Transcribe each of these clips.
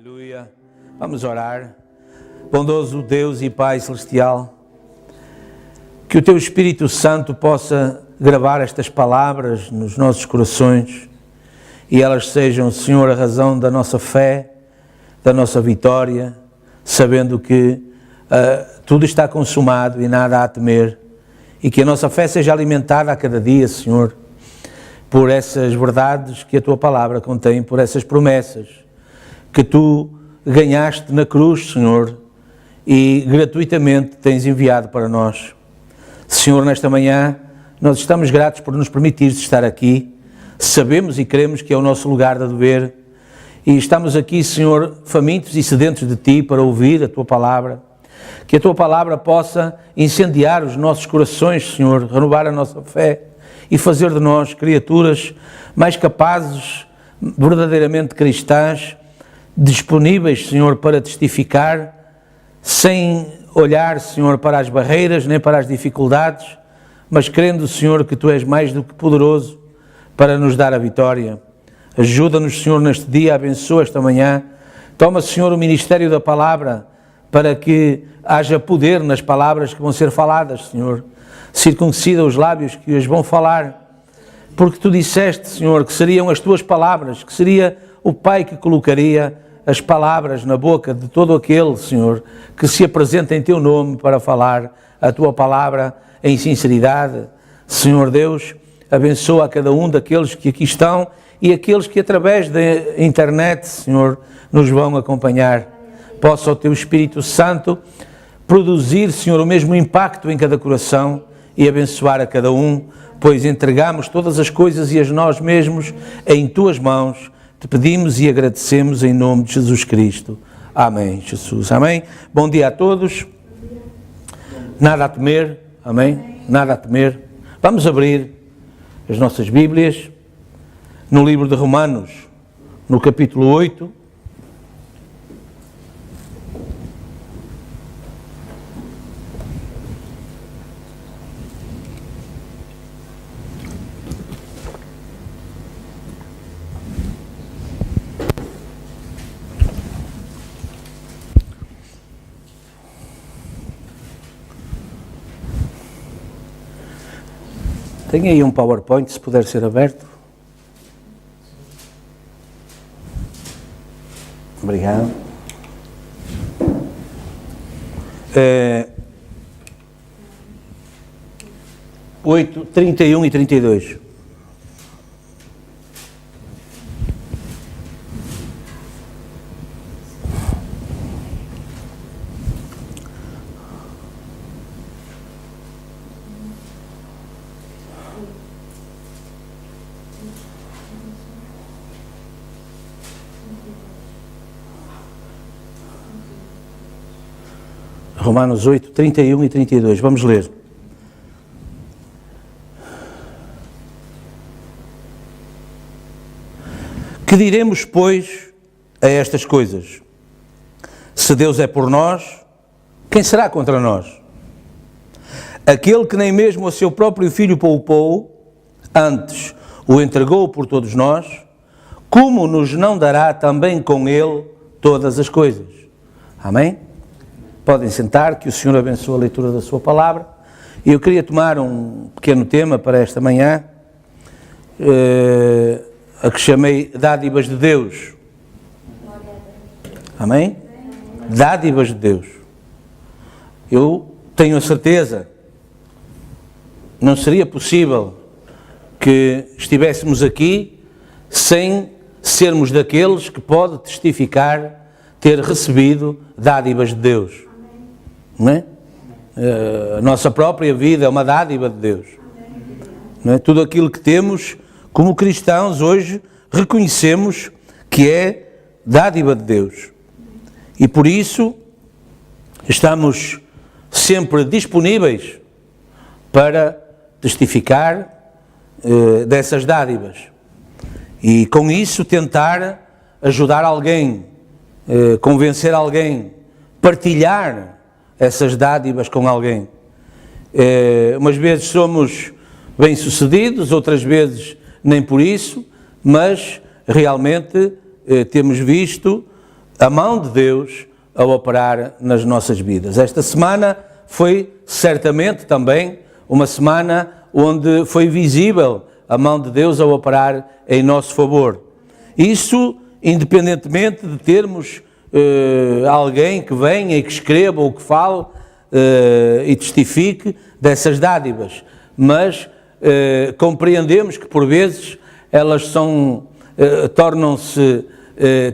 Aleluia. Vamos orar. Bondoso Deus e Pai Celestial, que o Teu Espírito Santo possa gravar estas palavras nos nossos corações e elas sejam, Senhor, a razão da nossa fé, da nossa vitória, sabendo que tudo está consumado e nada há a temer, e que a nossa fé seja alimentada a cada dia, Senhor, por essas verdades que a Tua palavra contém, por essas promessas que Tu ganhaste na cruz, Senhor, e gratuitamente tens enviado para nós. Senhor, nesta manhã, nós estamos gratos por nos permitir estar aqui. Sabemos e cremos que é o nosso lugar de dever e estamos aqui, Senhor, famintos e sedentos de Ti para ouvir a Tua palavra. Que a Tua palavra possa incendiar os nossos corações, Senhor, renovar a nossa fé e fazer de nós criaturas mais capazes, verdadeiramente cristãs, disponíveis, Senhor, para testificar, sem olhar, Senhor, para as barreiras nem para as dificuldades, mas crendo, Senhor, que Tu és mais do que poderoso para nos dar a vitória. Ajuda-nos, Senhor, neste dia, abençoa esta manhã. Toma, Senhor, o ministério da palavra para que haja poder nas palavras que vão ser faladas, Senhor. Circuncida os lábios que as vão falar, porque Tu disseste, Senhor, que seriam as Tuas palavras, que seria o Pai que colocaria as palavras na boca de todo aquele, Senhor, que se apresenta em Teu nome para falar a Tua palavra em sinceridade. Senhor Deus, abençoa a cada um daqueles que aqui estão e aqueles que através da internet, Senhor, nos vão acompanhar. Possa o Teu Espírito Santo produzir, Senhor, o mesmo impacto em cada coração e abençoar a cada um, pois entregamos todas as coisas e as nós mesmos em Tuas mãos. Te pedimos e agradecemos em nome de Jesus Cristo. Amém, Jesus. Amém. Bom dia a todos. Nada a temer. Amém. Nada a temer. Vamos abrir as nossas Bíblias no livro de Romanos, no capítulo 8. Tem aí um PowerPoint, se puder ser aberto. Obrigado. 8, 31 e 32. Romanos 8, 31 e 32. Vamos ler. Que diremos, pois, a estas coisas? Se Deus é por nós, quem será contra nós? Aquele que nem mesmo o seu próprio Filho poupou, antes o entregou por todos nós, como nos não dará também com Ele todas as coisas? Amém? Podem sentar, que o Senhor abençoe a leitura da sua palavra. E eu queria tomar um pequeno tema para esta manhã, a que chamei Dádivas de Deus. Amém? Dádivas de Deus. Eu tenho a certeza, não seria possível que estivéssemos aqui sem sermos daqueles que pode testificar ter recebido dádivas de Deus. Não é? A nossa própria vida é uma dádiva de Deus. Não é? Tudo aquilo que temos como cristãos hoje reconhecemos que é dádiva de Deus. E por isso estamos sempre disponíveis para testificar dessas dádivas. E com isso tentar ajudar alguém, convencer alguém, partilhar essas dádivas com alguém. Umas vezes somos bem-sucedidos, outras vezes nem por isso, mas realmente temos visto a mão de Deus a operar nas nossas vidas. Esta semana foi certamente também uma semana onde foi visível a mão de Deus a operar em nosso favor. Isso, independentemente de termos alguém que venha e que escreva ou que fale e testifique dessas dádivas, mas compreendemos que por vezes elas tornam-se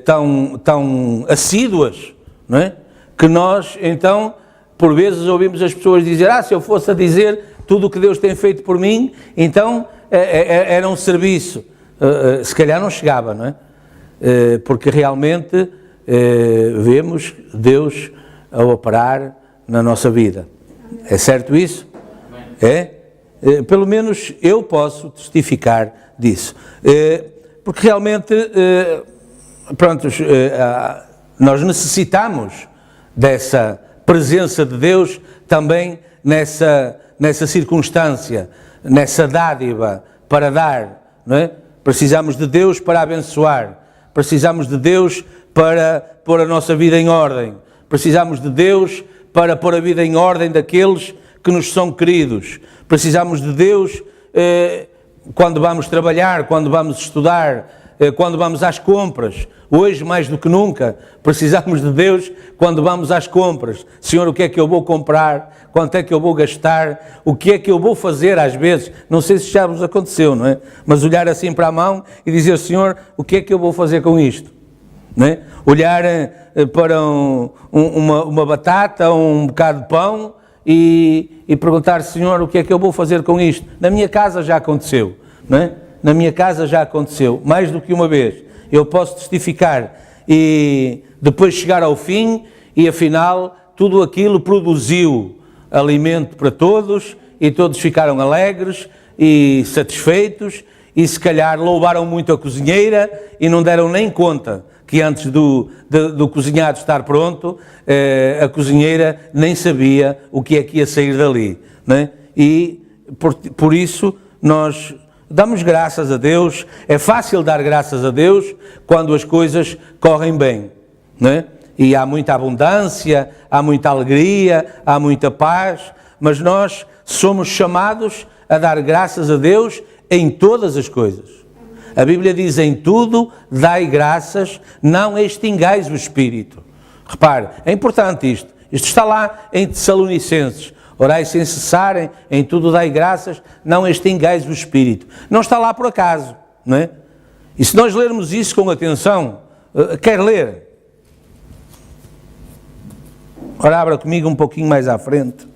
tão assíduas, não é? Que nós então por vezes ouvimos as pessoas dizer: se eu fosse a dizer tudo o que Deus tem feito por mim, então era um serviço. Se calhar não chegava, não é? Porque realmente vemos Deus a operar na nossa vida. É certo isso? É? Pelo menos eu posso testificar disso. Porque realmente, nós necessitamos dessa presença de Deus também nessa circunstância, nessa dádiva para dar, não é? Precisamos de Deus para abençoar, precisamos de Deus para pôr a nossa vida em ordem, precisamos de Deus para pôr a vida em ordem daqueles que nos são queridos, precisamos de Deus quando vamos trabalhar, quando vamos estudar, quando vamos às compras. Hoje, mais do que nunca, precisamos de Deus quando vamos às compras. Senhor, o que é que eu vou comprar? Quanto é que eu vou gastar? O que é que eu vou fazer às vezes? Não sei se já vos aconteceu, não é? Mas olhar assim para a mão e dizer: Senhor, o que é que eu vou fazer com isto? Não é? Olhar para uma batata, um bocado de pão e perguntar: Senhor, o que é que eu vou fazer com isto? Na minha casa já aconteceu, não é? Na minha casa já aconteceu, mais do que uma vez. Eu posso testificar e depois chegar ao fim e afinal tudo aquilo produziu alimento para todos e todos ficaram alegres e satisfeitos e se calhar louvaram muito a cozinheira e não deram nem conta que antes do cozinhado estar pronto, a cozinheira nem sabia o que é que ia sair dali, não é? E por isso nós damos graças a Deus. É fácil dar graças a Deus quando as coisas correm bem, não é? E há muita abundância, há muita alegria, há muita paz, mas nós somos chamados a dar graças a Deus em todas as coisas. A Bíblia diz: em tudo dai graças, não extingais o Espírito. Repare, é importante isto. Isto está lá em Tessalonicenses. Orai sem cessarem, em tudo dai graças, não extingais o Espírito. Não está lá por acaso, não é? E se nós lermos isso com atenção, quer ler? Ora, abra comigo um pouquinho mais à frente.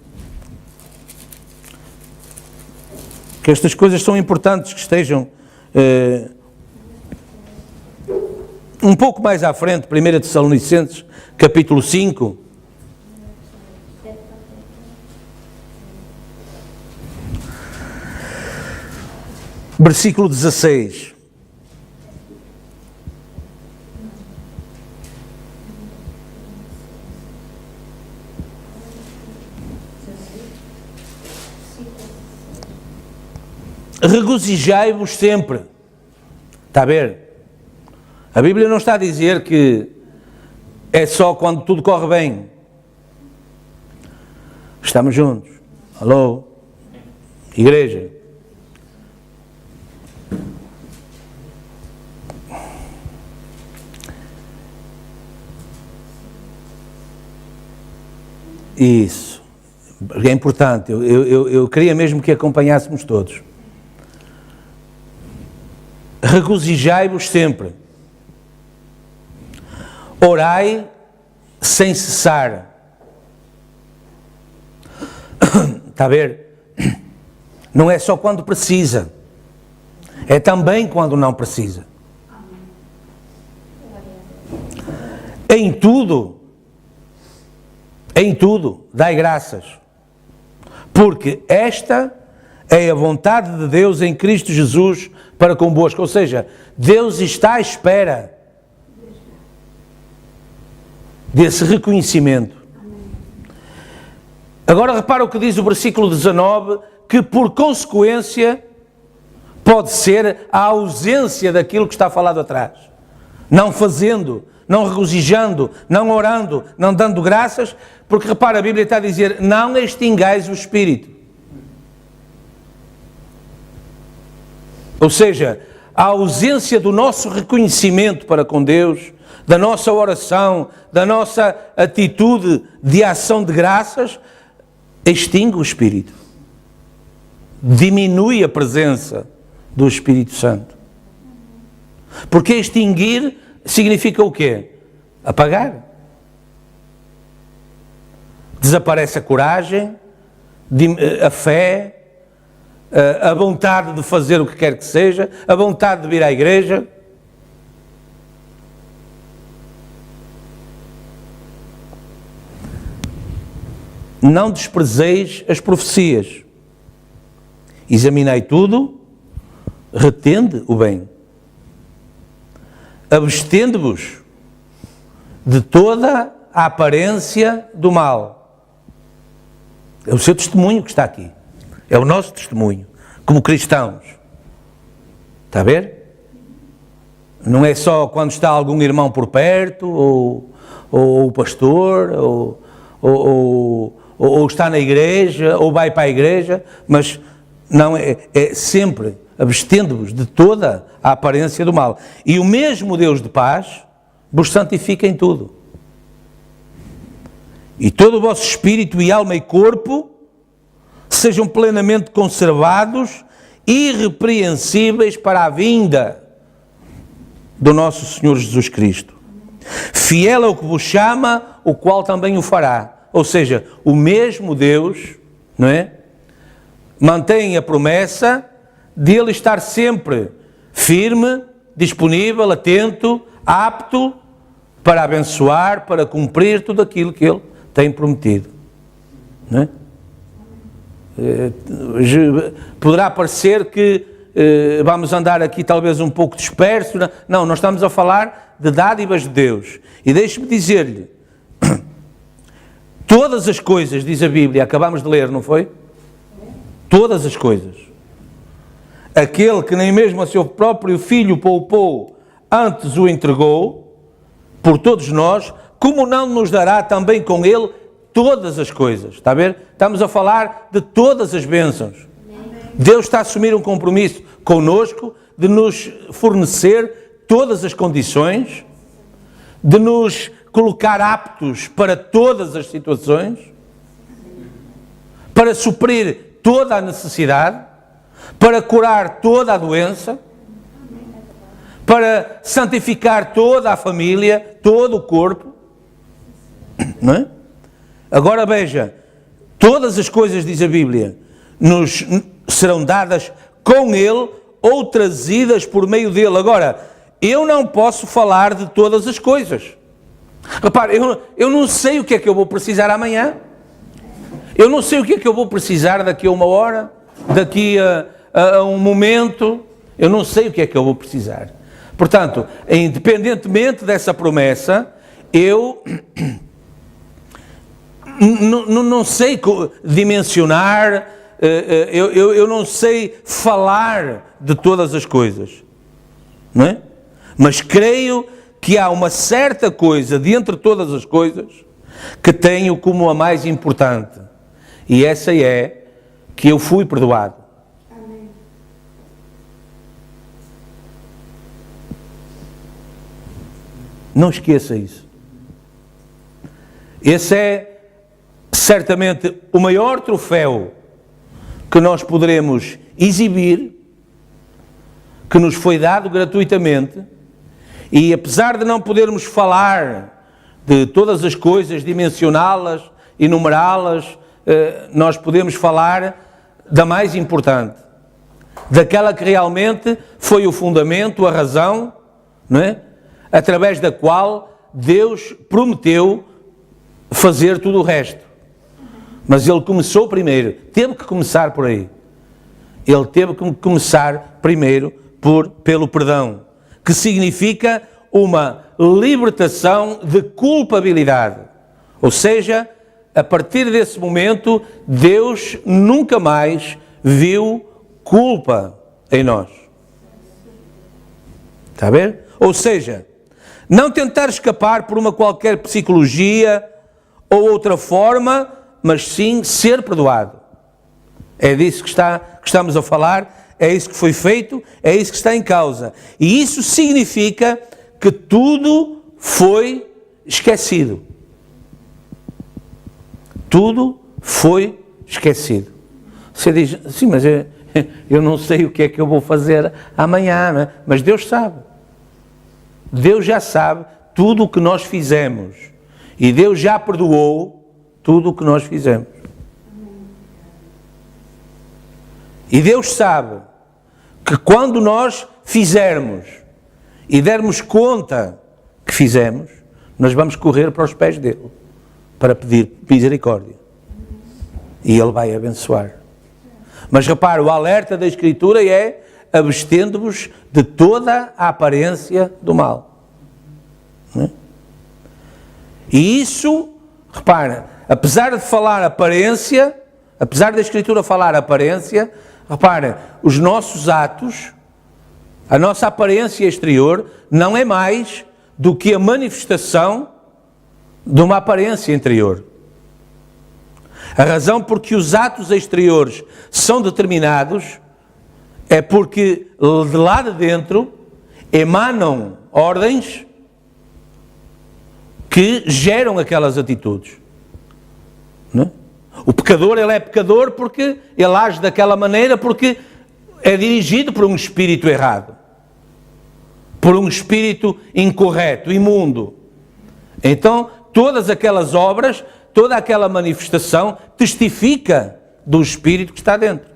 Que estas coisas são importantes que estejam um pouco mais à frente. 1 Tessalonicenses, capítulo 5. Versículo 16. Regozijai-vos sempre. Está a ver? A Bíblia não está a dizer que é só quando tudo corre bem. Estamos juntos. Alô? Igreja? Isso, é importante, eu queria mesmo que acompanhássemos todos. Regozijai-vos sempre, orai sem cessar. Está a ver? Não é só quando precisa, é também quando não precisa. Em tudo, dai graças, porque esta é a vontade de Deus em Cristo Jesus para convosco. Ou seja, Deus está à espera desse reconhecimento. Agora repara o que diz o versículo 19, que por consequência pode ser a ausência daquilo que está falado atrás. Não fazendo, não regozijando, não orando, não dando graças, porque repara, a Bíblia está a dizer, não extingais o Espírito. Ou seja, a ausência do nosso reconhecimento para com Deus, da nossa oração, da nossa atitude de ação de graças, extingue o Espírito. Diminui a presença do Espírito Santo. Porque extinguir significa o quê? Apagar. Desaparece a coragem, a fé, a vontade de fazer o que quer que seja, a vontade de vir à igreja. Não desprezeis as profecias. Examinai tudo, retende o bem. Abstende-vos de toda a aparência do mal. É o seu testemunho que está aqui. É o nosso testemunho, como cristãos. Está a ver? Não é só quando está algum irmão por perto, ou o pastor, ou está na igreja, ou vai para a igreja, mas não é sempre abstende-vos de toda a aparência do mal. E o mesmo Deus de paz vos santifica em tudo. E todo o vosso espírito e alma e corpo sejam plenamente conservados, irrepreensíveis para a vinda do nosso Senhor Jesus Cristo. Fiel é o que vos chama, o qual também o fará. Ou seja, o mesmo Deus, não é? Mantém a promessa de Ele estar sempre firme, disponível, atento, apto para abençoar, para cumprir tudo aquilo que Ele tem prometido. Não é? Poderá parecer que vamos andar aqui talvez um pouco dispersos. Não, nós estamos a falar de dádivas de Deus. E deixe-me dizer-lhe, todas as coisas, diz a Bíblia, acabamos de ler, não foi? Todas as coisas. Aquele que nem mesmo a seu próprio filho poupou, antes o entregou, por todos nós, como não nos dará também com ele todas as coisas? Está a ver? Estamos a falar de todas as bênçãos. Deus está a assumir um compromisso connosco de nos fornecer todas as condições, de nos colocar aptos para todas as situações, para suprir toda a necessidade, para curar toda a doença, para santificar toda a família, todo o corpo. Não é? Agora veja, todas as coisas, diz a Bíblia, nos serão dadas com Ele ou trazidas por meio dEle. Agora, eu não posso falar de todas as coisas. Repare, eu não sei o que é que eu vou precisar amanhã. Eu não sei o que é que eu vou precisar daqui a uma hora, daqui a um momento. Eu não sei o que é que eu vou precisar. Portanto, independentemente dessa promessa, eu não sei dimensionar, eu não sei falar de todas as coisas, não é? Mas creio que há uma certa coisa, de entre todas as coisas, que tenho como a mais importante. E essa é que eu fui perdoado. Amém. Não esqueça isso. Esse é certamente o maior troféu que nós poderemos exibir, que nos foi dado gratuitamente, e apesar de não podermos falar de todas as coisas, dimensioná-las, enumerá-las, nós podemos falar da mais importante, daquela que realmente foi o fundamento, a razão, não é? Através da qual Deus prometeu fazer tudo o resto. Mas Ele começou primeiro, teve que começar por aí. Ele teve que começar primeiro pelo perdão, que significa uma libertação de culpabilidade. Ou seja, a partir desse momento, Deus nunca mais viu culpa em nós. Está a ver? Ou seja, Não tentar escapar por uma qualquer psicologia ou outra forma, mas sim ser perdoado. É disso que estamos a falar, é isso que foi feito, é isso que está em causa. E isso significa que tudo foi esquecido. Tudo foi esquecido. Você diz, sim, mas eu não sei o que é que eu vou fazer amanhã, não é? Mas Deus sabe. Deus já sabe tudo o que nós fizemos. E Deus já perdoou tudo o que nós fizemos. E Deus sabe que quando nós fizermos e dermos conta que fizemos, nós vamos correr para os pés dele para pedir misericórdia. E ele vai abençoar. Mas repara, o alerta da Escritura é: abstendo-vos de toda a aparência do mal. Não é? E isso, repara, apesar de falar aparência, apesar da Escritura falar aparência, repara, os nossos atos, a nossa aparência exterior, não é mais do que a manifestação de uma aparência interior. A razão por que os atos exteriores são determinados é porque de lá de dentro emanam ordens que geram aquelas atitudes. Não é? O pecador, ele é pecador porque ele age daquela maneira, porque é dirigido por um espírito errado, por um espírito incorreto, imundo. Então, todas aquelas obras, toda aquela manifestação testifica do espírito que está dentro.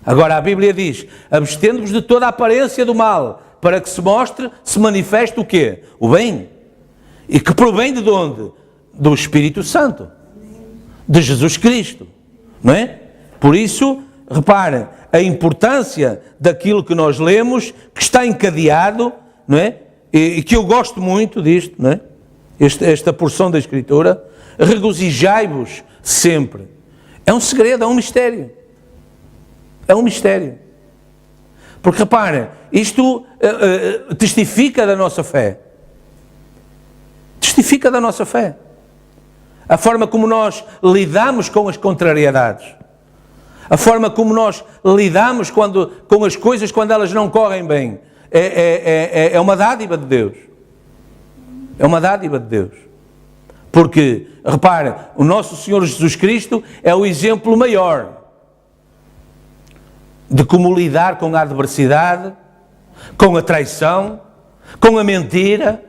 Agora a Bíblia diz: abstendo-vos de toda a aparência do mal, para que se manifeste o quê? O bem. E que provém de onde? Do Espírito Santo, de Jesus Cristo, não é? Por isso, repare, a importância daquilo que nós lemos, que está encadeado, não é? E que eu gosto muito disto, não é? Esta porção da Escritura: regozijai-vos sempre. É um segredo, é um mistério. É um mistério. Porque, repare, isto testifica da nossa fé. Testifica da nossa fé. A forma como nós lidamos com as contrariedades. A forma como nós lidamos com as coisas quando elas não correm bem. É uma dádiva de Deus. É uma dádiva de Deus. Porque, repare, o nosso Senhor Jesus Cristo é o exemplo maior de como lidar com a adversidade, com a traição, com a mentira.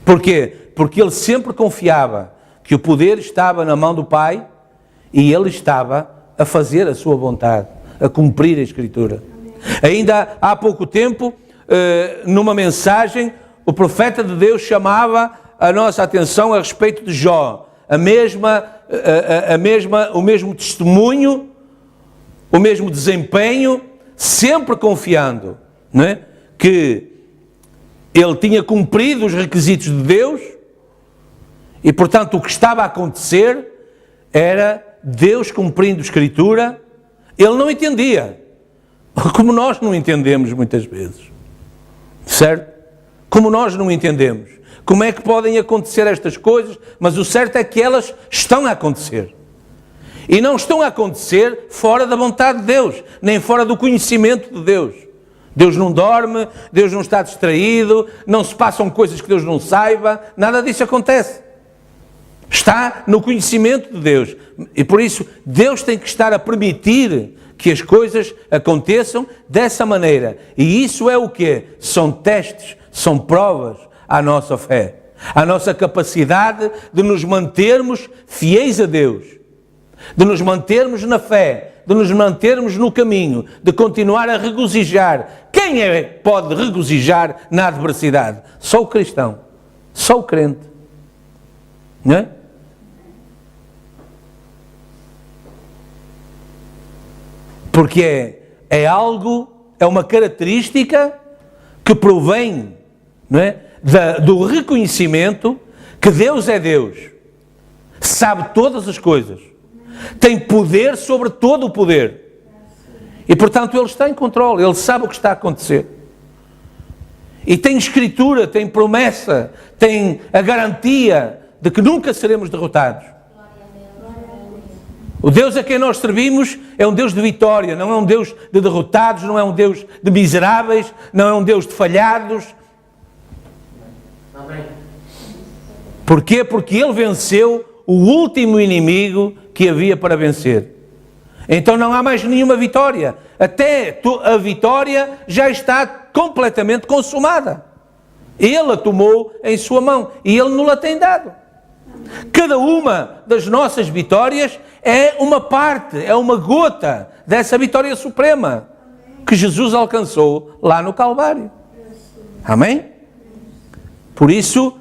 Porquê? Porque ele sempre confiava que o poder estava na mão do Pai e ele estava a fazer a sua vontade, a cumprir a Escritura. Ainda há pouco tempo, numa mensagem, o profeta de Deus chamava a nossa atenção a respeito de Jó. O mesmo testemunho, o mesmo desempenho, sempre confiando, não é? Que ele tinha cumprido os requisitos de Deus e, portanto, o que estava a acontecer era Deus cumprindo a Escritura. Ele não entendia, como nós não entendemos muitas vezes, certo? Como nós não entendemos. Como é que podem acontecer estas coisas? Mas o certo é que elas estão a acontecer. E não estão a acontecer fora da vontade de Deus, nem fora do conhecimento de Deus. Deus não dorme, Deus não está distraído, não se passam coisas que Deus não saiba, nada disso acontece. Está no conhecimento de Deus. E por isso, Deus tem que estar a permitir que as coisas aconteçam dessa maneira. E isso é o quê? São testes, são provas à nossa fé, à nossa capacidade de nos mantermos fiéis a Deus, de nos mantermos na fé, de nos mantermos no caminho, de continuar a regozijar. Quem é que pode regozijar na adversidade? Só o cristão, só o crente, não é? Porque é algo, é uma característica que provém, não é, do reconhecimento que Deus é Deus, sabe todas as coisas, tem poder sobre todo o poder e, portanto, Ele está em controle, Ele sabe o que está a acontecer. E tem escritura, tem promessa, tem a garantia de que nunca seremos derrotados. O Deus a quem nós servimos é um Deus de vitória, não é um Deus de derrotados, não é um Deus de miseráveis, não é um Deus de falhados. Amém. Porquê? Porque Ele venceu o último inimigo que havia para vencer. Então não há mais nenhuma vitória. Até a vitória já está completamente consumada. Ele a tomou em sua mão e Ele nos a tem dado. Cada uma das nossas vitórias é uma parte, é uma gota dessa vitória suprema que Jesus alcançou lá no Calvário. Amém? Por isso,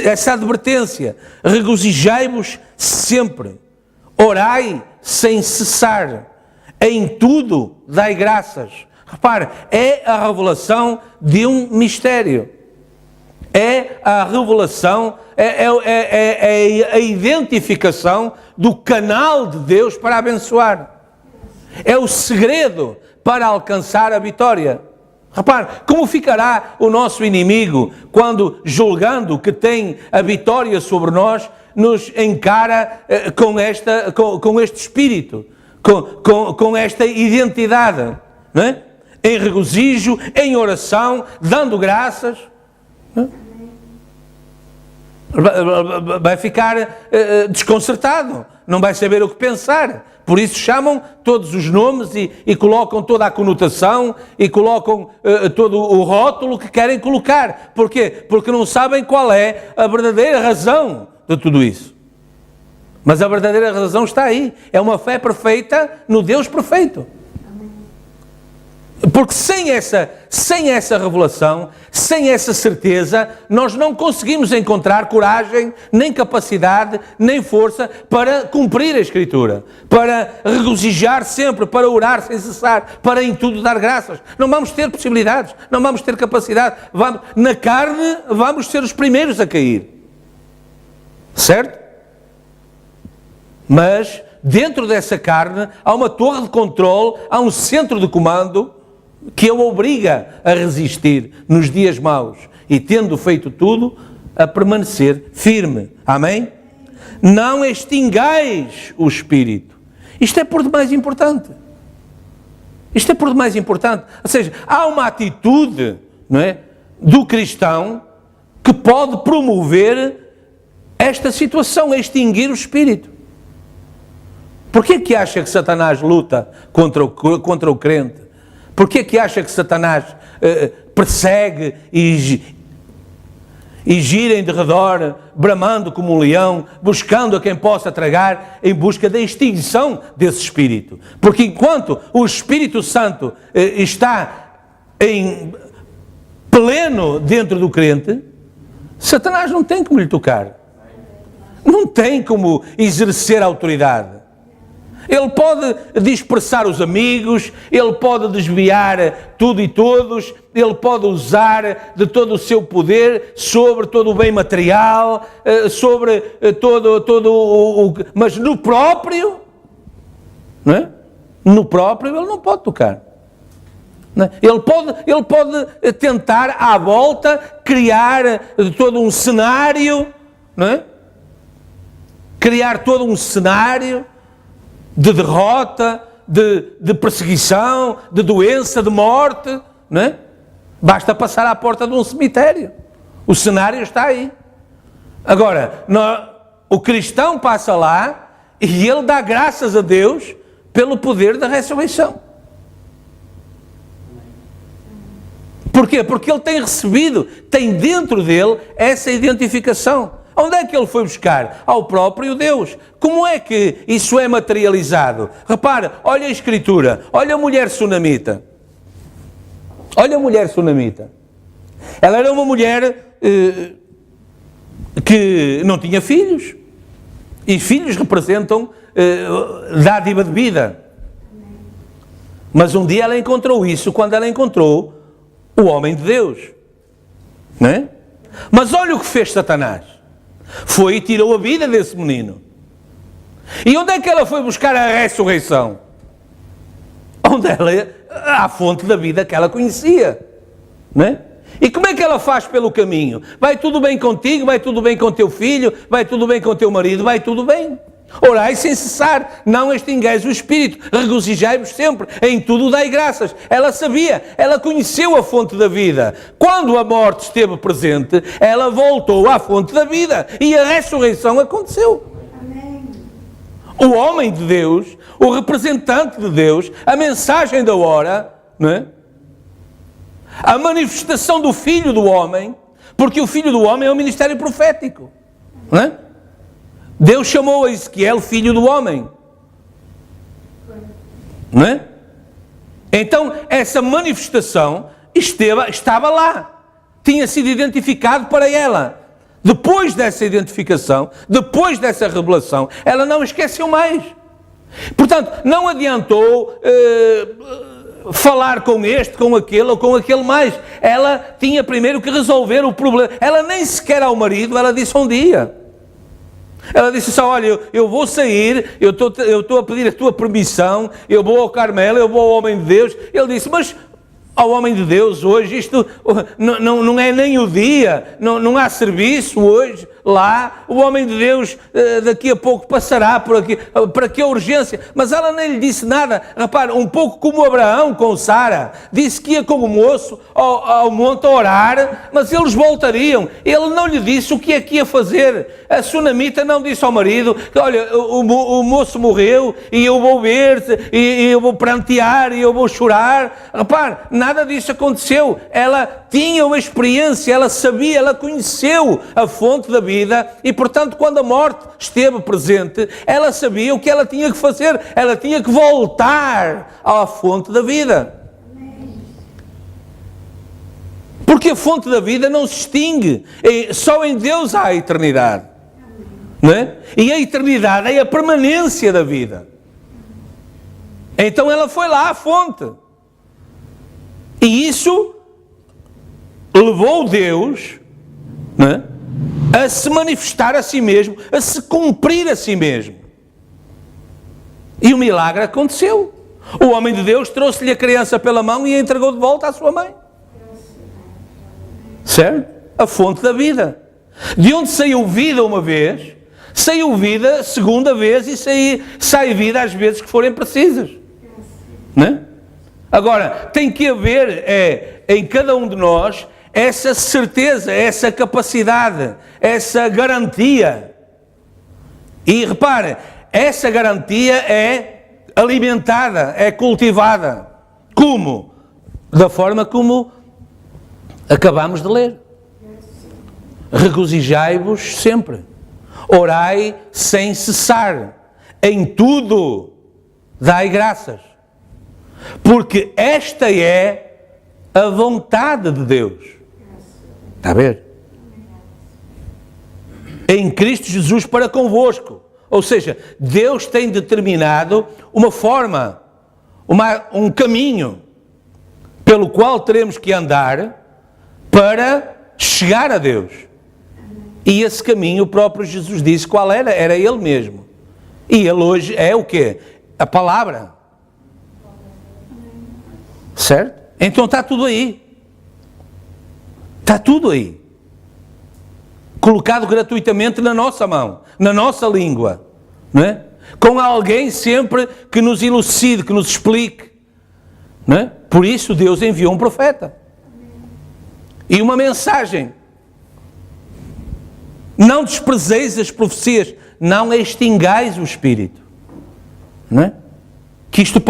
essa advertência, regozijai-vos sempre, orai sem cessar, em tudo dai graças. Repare, é a revelação de um mistério. É a revelação, é a identificação do canal de Deus para abençoar. É o segredo para alcançar a vitória. Repare, como ficará o nosso inimigo quando, julgando que tem a vitória sobre nós, nos encara com este espírito, com esta identidade, não é? Em regozijo, em oração, dando graças. Não é? Vai ficar desconcertado, não vai saber o que pensar. Por isso chamam todos os nomes e colocam toda a conotação e colocam todo o rótulo que querem colocar. Porquê? Porque não sabem qual é a verdadeira razão de tudo isso. Mas a verdadeira razão está aí. É uma fé perfeita no Deus perfeito. Porque sem essa revelação, sem essa certeza, nós não conseguimos encontrar coragem, nem capacidade, nem força para cumprir a Escritura, para regozijar sempre, para orar sem cessar, para em tudo dar graças. Não vamos ter possibilidades, não vamos ter capacidade. Na carne, vamos ser os primeiros a cair. Certo? Mas, dentro dessa carne, há uma torre de controle, há um centro de comando que o obriga a resistir nos dias maus e, tendo feito tudo, a permanecer firme. Amém? Não extingais o Espírito. Isto é por demais importante. Isto é por demais importante. Ou seja, há uma atitude, não é, do cristão que pode promover esta situação, extinguir o Espírito. Porquê que acha que Satanás luta contra o crente? Porquê que acha que Satanás persegue e gira em derredor, bramando como um leão, buscando a quem possa tragar, em busca da extinção desse Espírito? Porque enquanto o Espírito Santo está em pleno dentro do crente, Satanás não tem como lhe tocar. Não tem como exercer autoridade. Ele pode dispersar os amigos, ele pode desviar tudo e todos, ele pode usar de todo o seu poder sobre todo o bem material, sobre todo o... Mas no próprio, não é? No próprio ele não pode tocar. Não é? Ele pode tentar à volta criar todo um cenário, não é? Criar todo um cenário de derrota, de perseguição, de doença, de morte, não é? Basta passar à porta de um cemitério. O cenário está aí. Agora, o cristão passa lá e ele dá graças a Deus pelo poder da ressurreição. Porquê? Porque ele tem recebido, tem dentro dele essa identificação. Onde é que ele foi buscar? Ao próprio Deus. Como é que isso é materializado? Repara, olha a Escritura, olha a mulher sunamita. Olha a mulher sunamita. Ela era uma mulher que não tinha filhos. E filhos representam dádiva de vida. Mas um dia ela encontrou isso quando ela encontrou o homem de Deus. Não é? Mas olha o que fez Satanás. Foi e tirou a vida desse menino. E onde é que ela foi buscar a ressurreição? Onde ela, à fonte da vida que ela conhecia. não é? E como é que ela faz pelo caminho? Vai tudo bem contigo, vai tudo bem com teu filho, vai tudo bem com teu marido, vai tudo bem. Orai sem cessar, não extingueis o espírito, regozijai-vos sempre, em tudo dai graças. Ela sabia, ela conheceu a fonte da vida. Quando a morte esteve presente, ela voltou à fonte da vida e a ressurreição aconteceu. Amém. O homem de Deus, o representante de Deus, a mensagem da hora, não é? A manifestação do Filho do Homem, porque o Filho do Homem é o ministério profético, não é? Deus chamou a Ezequiel filho do homem. Não é? Então, essa manifestação estava lá. Tinha sido identificado para ela. Depois dessa identificação, depois dessa revelação, ela não esqueceu mais. Portanto, não adiantou falar com este, com aquele ou com aquele mais. Ela tinha primeiro que resolver o problema. Ela nem sequer ao marido, ela disse um dia. Ela disse assim, olha, eu vou sair, eu estou a pedir a tua permissão, eu vou ao Carmelo, eu vou ao homem de Deus. Ele disse, mas ao homem de Deus hoje, isto não é nem o dia, não há serviço hoje lá, o homem de Deus daqui a pouco passará por aqui, para que a urgência? Mas ela nem lhe disse nada. Repara, um pouco como Abraão com Sara, disse que ia com o moço ao monte a orar, mas eles voltariam. Ele não lhe disse o que é que ia fazer. A sunamita não disse ao marido, olha, o moço morreu e eu vou ver-te, e eu vou prantear, e eu vou chorar. Repare, nada disso aconteceu. Ela tinha uma experiência, ela sabia, ela conheceu a fonte da vida e, portanto, quando a morte esteve presente, ela sabia o que ela tinha que fazer. Ela tinha que voltar à fonte da vida. Porque a fonte da vida não se extingue. Só em Deus há a eternidade. Não é? E a eternidade é a permanência da vida. Então ela foi lá à fonte. E isso levou Deus, não é, a se manifestar a si mesmo, a se cumprir a si mesmo. E o milagre aconteceu. O homem de Deus trouxe-lhe a criança pela mão e a entregou de volta à sua mãe. Certo? A fonte da vida. De onde saiu vida uma vez, saiu vida segunda vez e sai vida às vezes que forem precisas. Não é? Agora, tem que haver em cada um de nós essa certeza, essa capacidade, essa garantia. E repare, essa garantia é alimentada, é cultivada. Como? Da forma como acabamos de ler. Regozijai-vos sempre. Orai sem cessar. Em tudo dai graças. Porque esta é a vontade de Deus. Está a ver? Em Cristo Jesus para convosco. Ou seja, Deus tem determinado uma forma, um caminho pelo qual teremos que andar para chegar a Deus. E esse caminho o próprio Jesus disse qual era. Era Ele mesmo. E Ele hoje é o quê? A palavra. Certo? Então está tudo aí. Está tudo aí. Colocado gratuitamente na nossa mão, na nossa língua, não é? Com alguém sempre que nos elucide, que nos explique, não é? Por isso Deus enviou um profeta. E uma mensagem. Não desprezeis as profecias, não extingais o Espírito. Não é? Que isto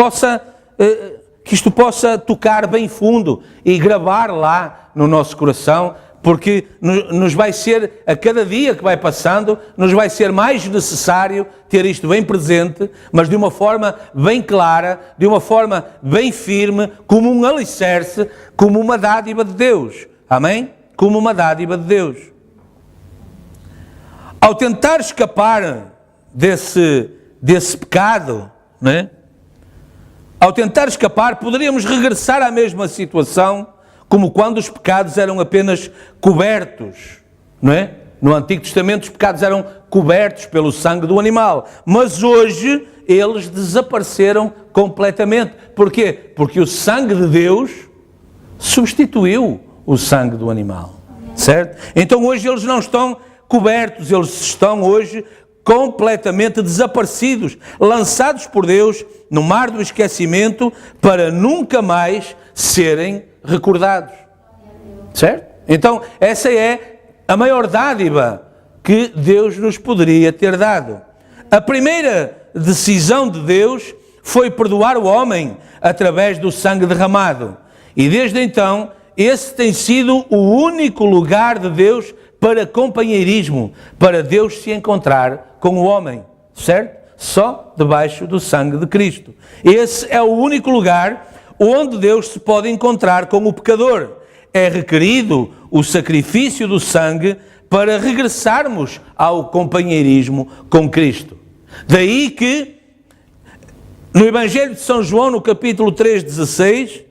possa tocar bem fundo e gravar lá no nosso coração, porque nos vai ser, a cada dia que vai passando, nos vai ser mais necessário ter isto bem presente, mas de uma forma bem clara, de uma forma bem firme, como um alicerce, como uma dádiva de Deus. Amém? Como uma dádiva de Deus. Ao tentar escapar desse pecado, não é? Ao tentar escapar, poderíamos regressar à mesma situação, como quando os pecados eram apenas cobertos, não é? No Antigo Testamento os pecados eram cobertos pelo sangue do animal, mas hoje eles desapareceram completamente. Porquê? Porque o sangue de Deus substituiu o sangue do animal. Certo? Então hoje eles não estão cobertos, eles estão hoje completamente desaparecidos, lançados por Deus no mar do esquecimento para nunca mais serem recordados. Certo? Então essa é a maior dádiva que Deus nos poderia ter dado. A primeira decisão de Deus foi perdoar o homem através do sangue derramado. E desde então, esse tem sido o único lugar de Deus para companheirismo, para Deus se encontrar com o homem, certo? Só debaixo do sangue de Cristo. Esse é o único lugar onde Deus se pode encontrar com o pecador. É requerido o sacrifício do sangue para regressarmos ao companheirismo com Cristo. Daí que, no Evangelho de São João, no capítulo 3:16,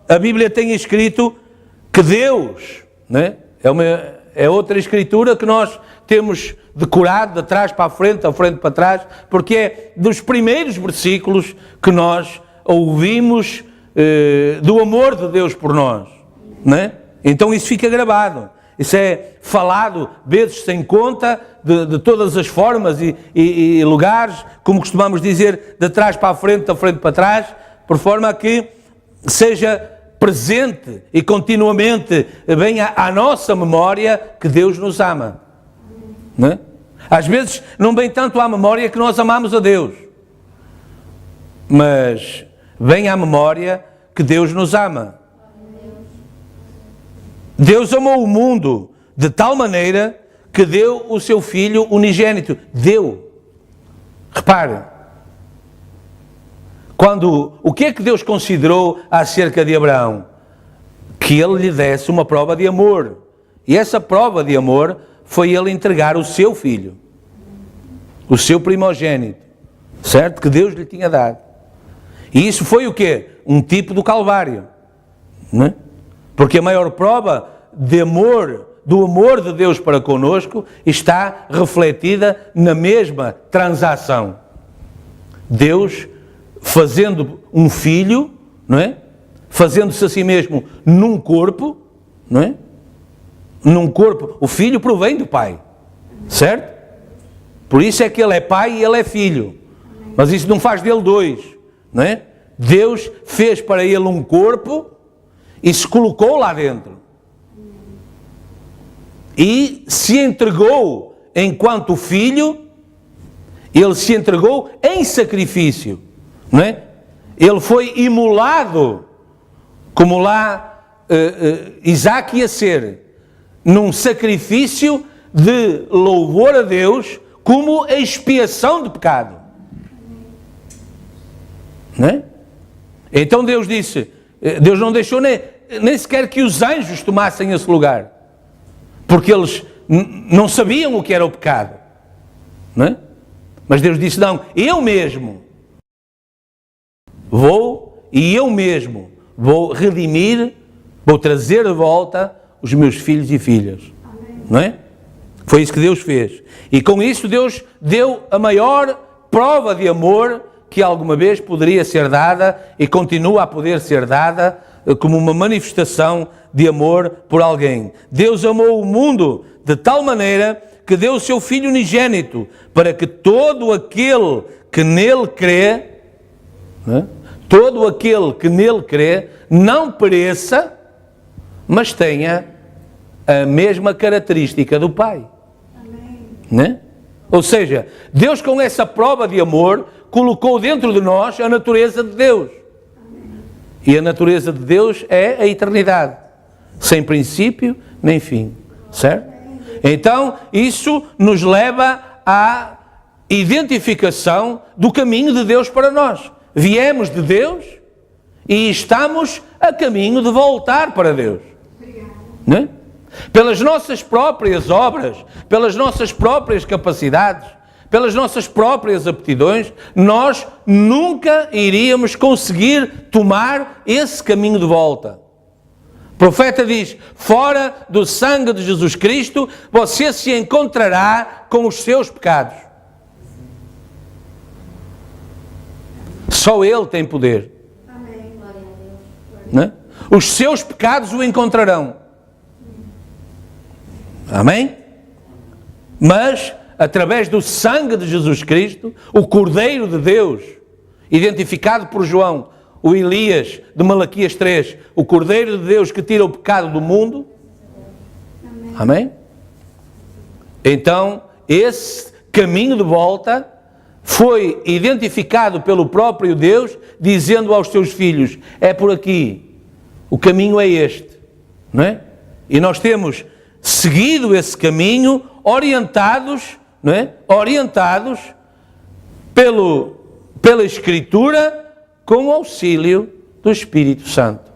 a Bíblia tem escrito que Deus, né? É outra escritura que nós temos decorado de trás para a frente, da frente para trás, porque é dos primeiros versículos que nós ouvimos do amor de Deus por nós, né? Então isso fica gravado. Isso é falado vezes sem conta, de todas as formas e lugares, como costumamos dizer, de trás para a frente, da frente para trás, por forma a que seja presente e continuamente venha à nossa memória que Deus nos ama. Não é? Às vezes não vem tanto à memória que nós amamos a Deus, mas vem à memória que Deus nos ama. Deus amou o mundo de tal maneira que deu o seu Filho unigênito. Deu. Repare. O que é que Deus considerou acerca de Abraão? Que ele lhe desse uma prova de amor. E essa prova de amor foi ele entregar o seu filho. O seu primogênito. Certo? Que Deus lhe tinha dado. E isso foi o quê? Um tipo do Calvário. Não é? Porque a maior prova de amor, do amor de Deus para conosco, está refletida na mesma transação. Deus fazendo um filho, não é? Fazendo-se a si mesmo num corpo, não é? Num corpo. O filho provém do pai, certo? Por isso é que ele é pai e ele é filho. Mas isso não faz dele dois, não é? Deus fez para ele um corpo e se colocou lá dentro. E se entregou enquanto filho, ele se entregou em sacrifício, não é? Ele foi imolado, como lá Isaac ia ser, num sacrifício de louvor a Deus, como a expiação de pecado. Não é? Então Deus disse, Deus não deixou nem sequer que os anjos tomassem esse lugar, porque eles não sabiam o que era o pecado, não é? Mas Deus disse, não, eu mesmo vou redimir, vou trazer de volta os meus filhos e filhas, não é? Foi isso que Deus fez. E com isso Deus deu a maior prova de amor que alguma vez poderia ser dada e continua a poder ser dada como uma manifestação de amor por alguém. Deus amou o mundo de tal maneira que deu o seu Filho unigênito para que todo aquele que nele crê, né, todo aquele que nele crê, não pereça, mas tenha a mesma característica do Pai. Né? Ou seja, Deus com essa prova de amor colocou dentro de nós a natureza de Deus. E a natureza de Deus é a eternidade, sem princípio nem fim, certo? Então, isso nos leva à identificação do caminho de Deus para nós. Viemos de Deus e estamos a caminho de voltar para Deus. Né? Pelas nossas próprias obras, pelas nossas próprias capacidades, pelas nossas próprias aptidões, nós nunca iríamos conseguir tomar esse caminho de volta. O profeta diz, fora do sangue de Jesus Cristo, você se encontrará com os seus pecados. Só Ele tem poder. Amém. Não é? os seus pecados o encontrarão. Amém? Mas, através do sangue de Jesus Cristo, o Cordeiro de Deus, identificado por João, o Elias de Malaquias 3, o Cordeiro de Deus que tira o pecado do mundo. Amém? Então, esse caminho de volta foi identificado pelo próprio Deus, dizendo aos seus filhos, é por aqui, o caminho é este, não é? E nós temos seguido esse caminho, orientados, não é? Orientados pela Escritura, com o auxílio do Espírito Santo.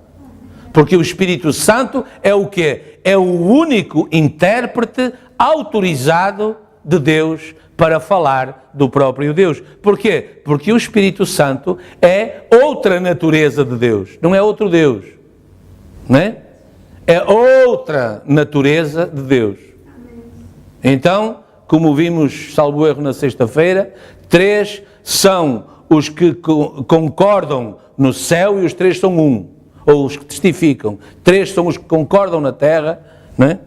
Porque o Espírito Santo é o quê? É o único intérprete autorizado de Deus para falar do próprio Deus. Porquê? Porque o Espírito Santo é outra natureza de Deus, não é outro Deus, não é? É outra natureza de Deus. Então, como vimos, salvo erro, na sexta-feira, 3 são os que concordam no céu e os 3 são um, ou os que testificam. 3 são os que concordam na terra, não é?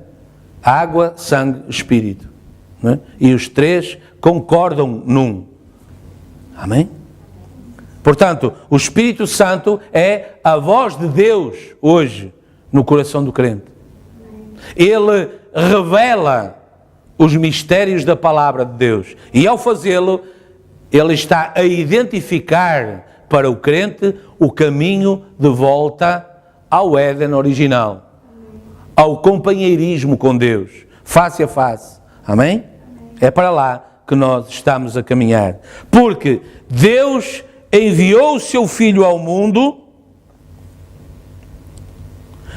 Água, sangue, espírito. Não é? E os 3 concordam num. Amém? Portanto, o Espírito Santo é a voz de Deus hoje no coração do crente. Ele revela os mistérios da palavra de Deus. E ao fazê-lo, ele está a identificar para o crente o caminho de volta ao Éden original, ao companheirismo com Deus, face a face. Amém? É para lá que nós estamos a caminhar. Porque Deus enviou o seu Filho ao mundo,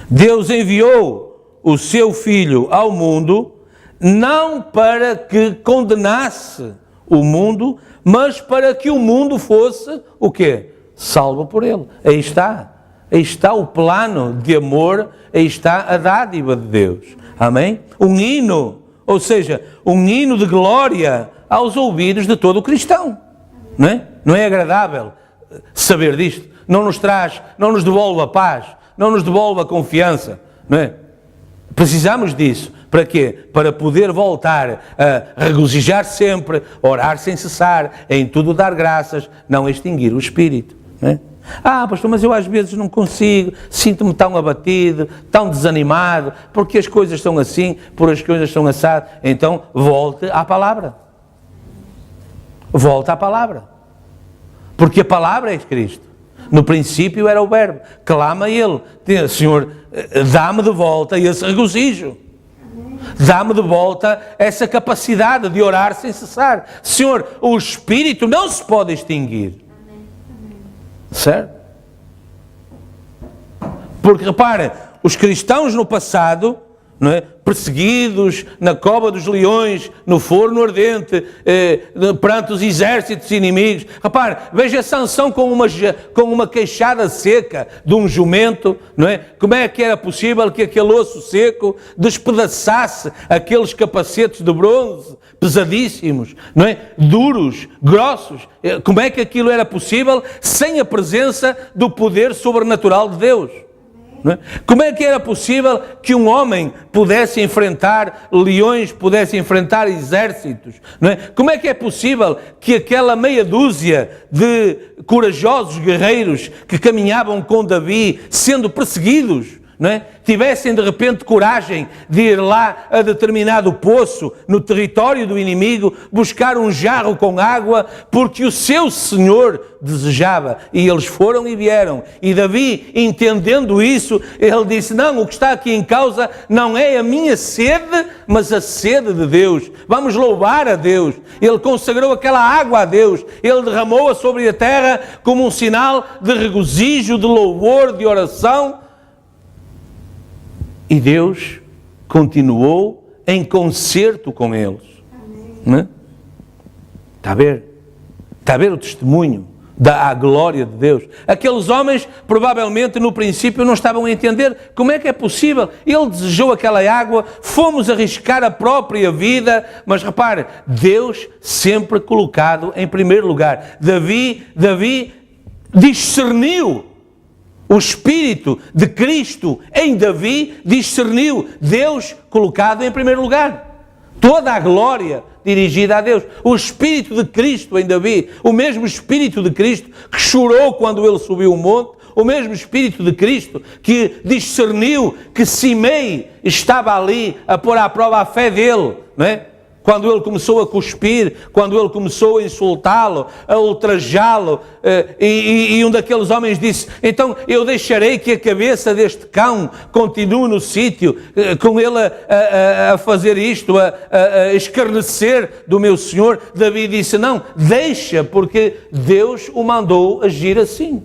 Deus enviou o seu Filho ao mundo, não para que condenasse o mundo, mas para que o mundo fosse, o quê? Salvo por ele. Aí está o plano de amor, aí está a dádiva de Deus. Amém? Um hino, ou seja, um hino de glória aos ouvidos de todo o cristão. Não é? Não é agradável saber disto? Não nos traz, não nos devolve a paz, não nos devolve a confiança, não é? Precisamos disso. Para quê? Para poder voltar a regozijar sempre, orar sem cessar, em tudo dar graças, não extinguir o espírito. Não é? Pastor, mas eu às vezes não consigo, sinto-me tão abatido, tão desanimado, porque as coisas são assim, porque as coisas são assadas. Então, volte à palavra. Volte à palavra. Porque a palavra é Cristo. No princípio era o verbo, clama ele, Senhor, dá-me de volta esse regozijo. Dá-me de volta essa capacidade de orar sem cessar. Senhor, o Espírito não se pode extinguir. Certo? Porque, repare, os cristãos no passado, não é? Perseguidos na cova dos leões, no forno ardente, perante os exércitos inimigos. Repare, veja Sansão com uma queixada seca de um jumento, não é? Como é que era possível que aquele osso seco despedaçasse aqueles capacetes de bronze, pesadíssimos, não é? Duros, grossos. Como é que aquilo era possível sem a presença do poder sobrenatural de Deus? Não é? Como é que era possível que um homem pudesse enfrentar leões, pudesse enfrentar exércitos? Não é? Como é que é possível que aquela meia dúzia de corajosos guerreiros que caminhavam com Davi, sendo perseguidos, não é? Tivessem de repente coragem de ir lá a determinado poço no território do inimigo, buscar um jarro com água, porque o seu Senhor desejava, e eles foram e vieram. E Davi, entendendo isso, ele disse, não, o que está aqui em causa não é a minha sede, mas a sede de Deus. Vamos louvar a Deus. Ele consagrou aquela água a Deus, ele derramou-a sobre a terra como um sinal de regozijo, de louvor, de oração. E Deus continuou em concerto com eles. Né? Está a ver? Está a ver o testemunho da glória de Deus? Aqueles homens, provavelmente, no princípio, não estavam a entender como é que é possível. Ele desejou aquela água, fomos arriscar a própria vida, mas repare, Deus sempre colocado em primeiro lugar. Davi discerniu o Espírito de Cristo em Davi discerniu Deus colocado em primeiro lugar. Toda a glória dirigida a Deus. O Espírito de Cristo em Davi, o mesmo Espírito de Cristo que chorou quando ele subiu o monte, o mesmo Espírito de Cristo que discerniu que Simei estava ali a pôr à prova a fé dele, não é? Quando ele começou a cuspir, quando ele começou a insultá-lo, a ultrajá-lo, e um daqueles homens disse: então eu deixarei que a cabeça deste cão continue no sítio, com ele a fazer isto, a escarnecer do meu Senhor. Davi disse: não, deixa, porque Deus o mandou agir assim.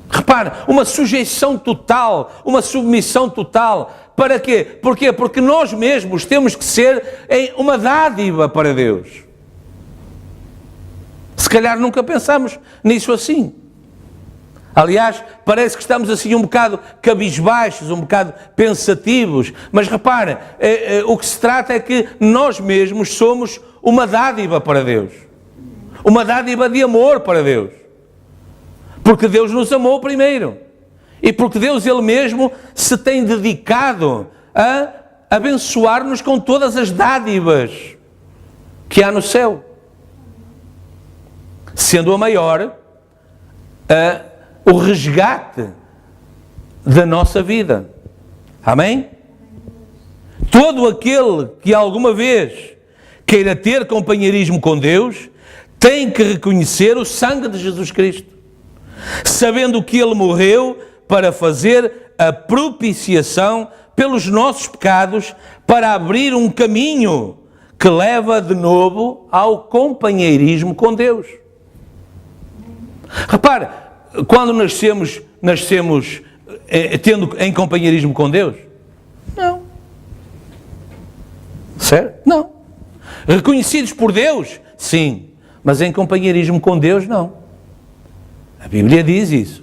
Repare, uma sujeição total, uma submissão total. Para quê? Porquê? Porque nós mesmos temos que ser uma dádiva para Deus. Se calhar nunca pensamos nisso assim. Aliás, parece que estamos assim um bocado cabisbaixos, um bocado pensativos. Mas repare, o que se trata é que nós mesmos somos uma dádiva para Deus. Uma dádiva de amor para Deus. Porque Deus nos amou primeiro. E porque Deus Ele mesmo se tem dedicado a abençoar-nos com todas as dádivas que há no céu. Sendo a maior o resgate da nossa vida. Amém? Todo aquele que alguma vez queira ter companheirismo com Deus tem que reconhecer o sangue de Jesus Cristo, sabendo que Ele morreu para fazer a propiciação pelos nossos pecados, para abrir um caminho que leva de novo ao companheirismo com Deus. Repare, quando nascemos tendo em companheirismo com Deus? Não. Certo? Não. Reconhecidos por Deus? Sim. Mas em companheirismo com Deus, não. A Bíblia diz isso.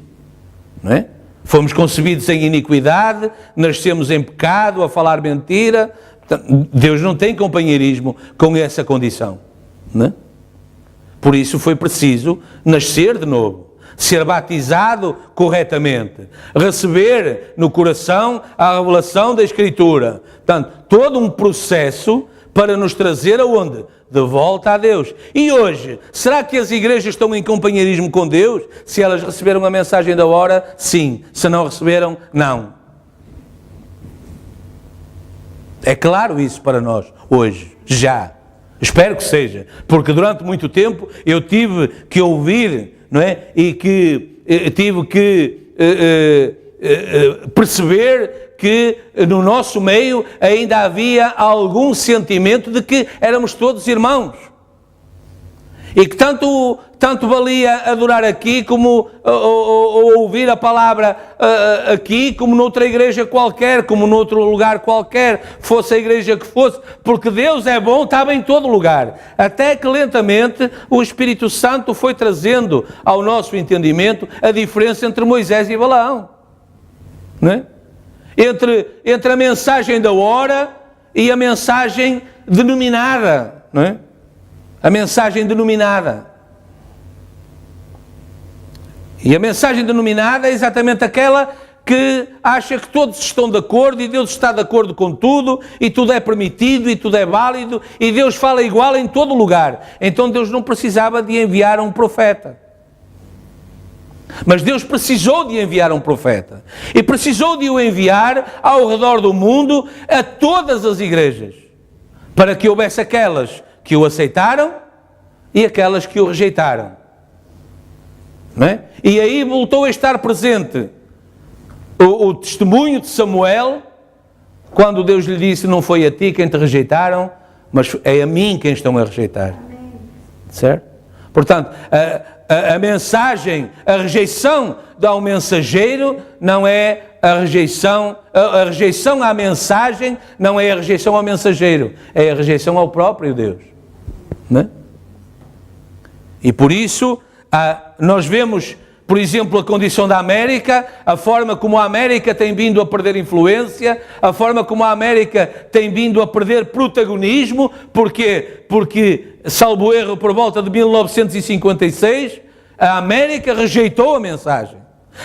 Não é? Fomos concebidos em iniquidade, nascemos em pecado, a falar mentira. Deus não tem companheirismo com essa condição. Não é? Por isso foi preciso nascer de novo, ser batizado corretamente, receber no coração a revelação da Escritura. Portanto, todo um processo para nos trazer aonde? De volta a Deus. E hoje, será que as igrejas estão em companheirismo com Deus? Se elas receberam a mensagem da hora, sim. Se não receberam, não. É claro isso para nós, hoje, já. Espero que seja. Porque durante muito tempo eu tive que ouvir, não é? E que tive que perceber que no nosso meio ainda havia algum sentimento de que éramos todos irmãos. E que tanto valia adorar aqui, como ou ouvir a palavra aqui, como noutra igreja qualquer, como noutro lugar qualquer, fosse a igreja que fosse, porque Deus é bom, estava em todo lugar. Até que lentamente o Espírito Santo foi trazendo ao nosso entendimento a diferença entre Moisés e Balaão. Não é? Entre a mensagem da hora e a mensagem denominada, não é? A mensagem denominada. E a mensagem denominada é exatamente aquela que acha que todos estão de acordo e Deus está de acordo com tudo e tudo é permitido e tudo é válido e Deus fala igual em todo lugar. Então Deus não precisava de enviar um profeta. Mas Deus precisou de enviar um profeta. E precisou de o enviar ao redor do mundo a todas as igrejas. Para que houvesse aquelas que o aceitaram e aquelas que o rejeitaram. Não é? E aí voltou a estar presente o testemunho de Samuel, quando Deus lhe disse: não foi a ti quem te rejeitaram, mas é a mim quem estão a rejeitar. Certo? Portanto, a mensagem, a rejeição ao mensageiro não é a rejeição à mensagem não é a rejeição ao mensageiro, é a rejeição ao próprio Deus. Não é? E por isso, nós vemos, por exemplo, a condição da América, a forma como a América tem vindo a perder influência, a forma como a América tem vindo a perder protagonismo. Porquê? Porque, salvo erro, por volta de 1956, a América rejeitou a mensagem.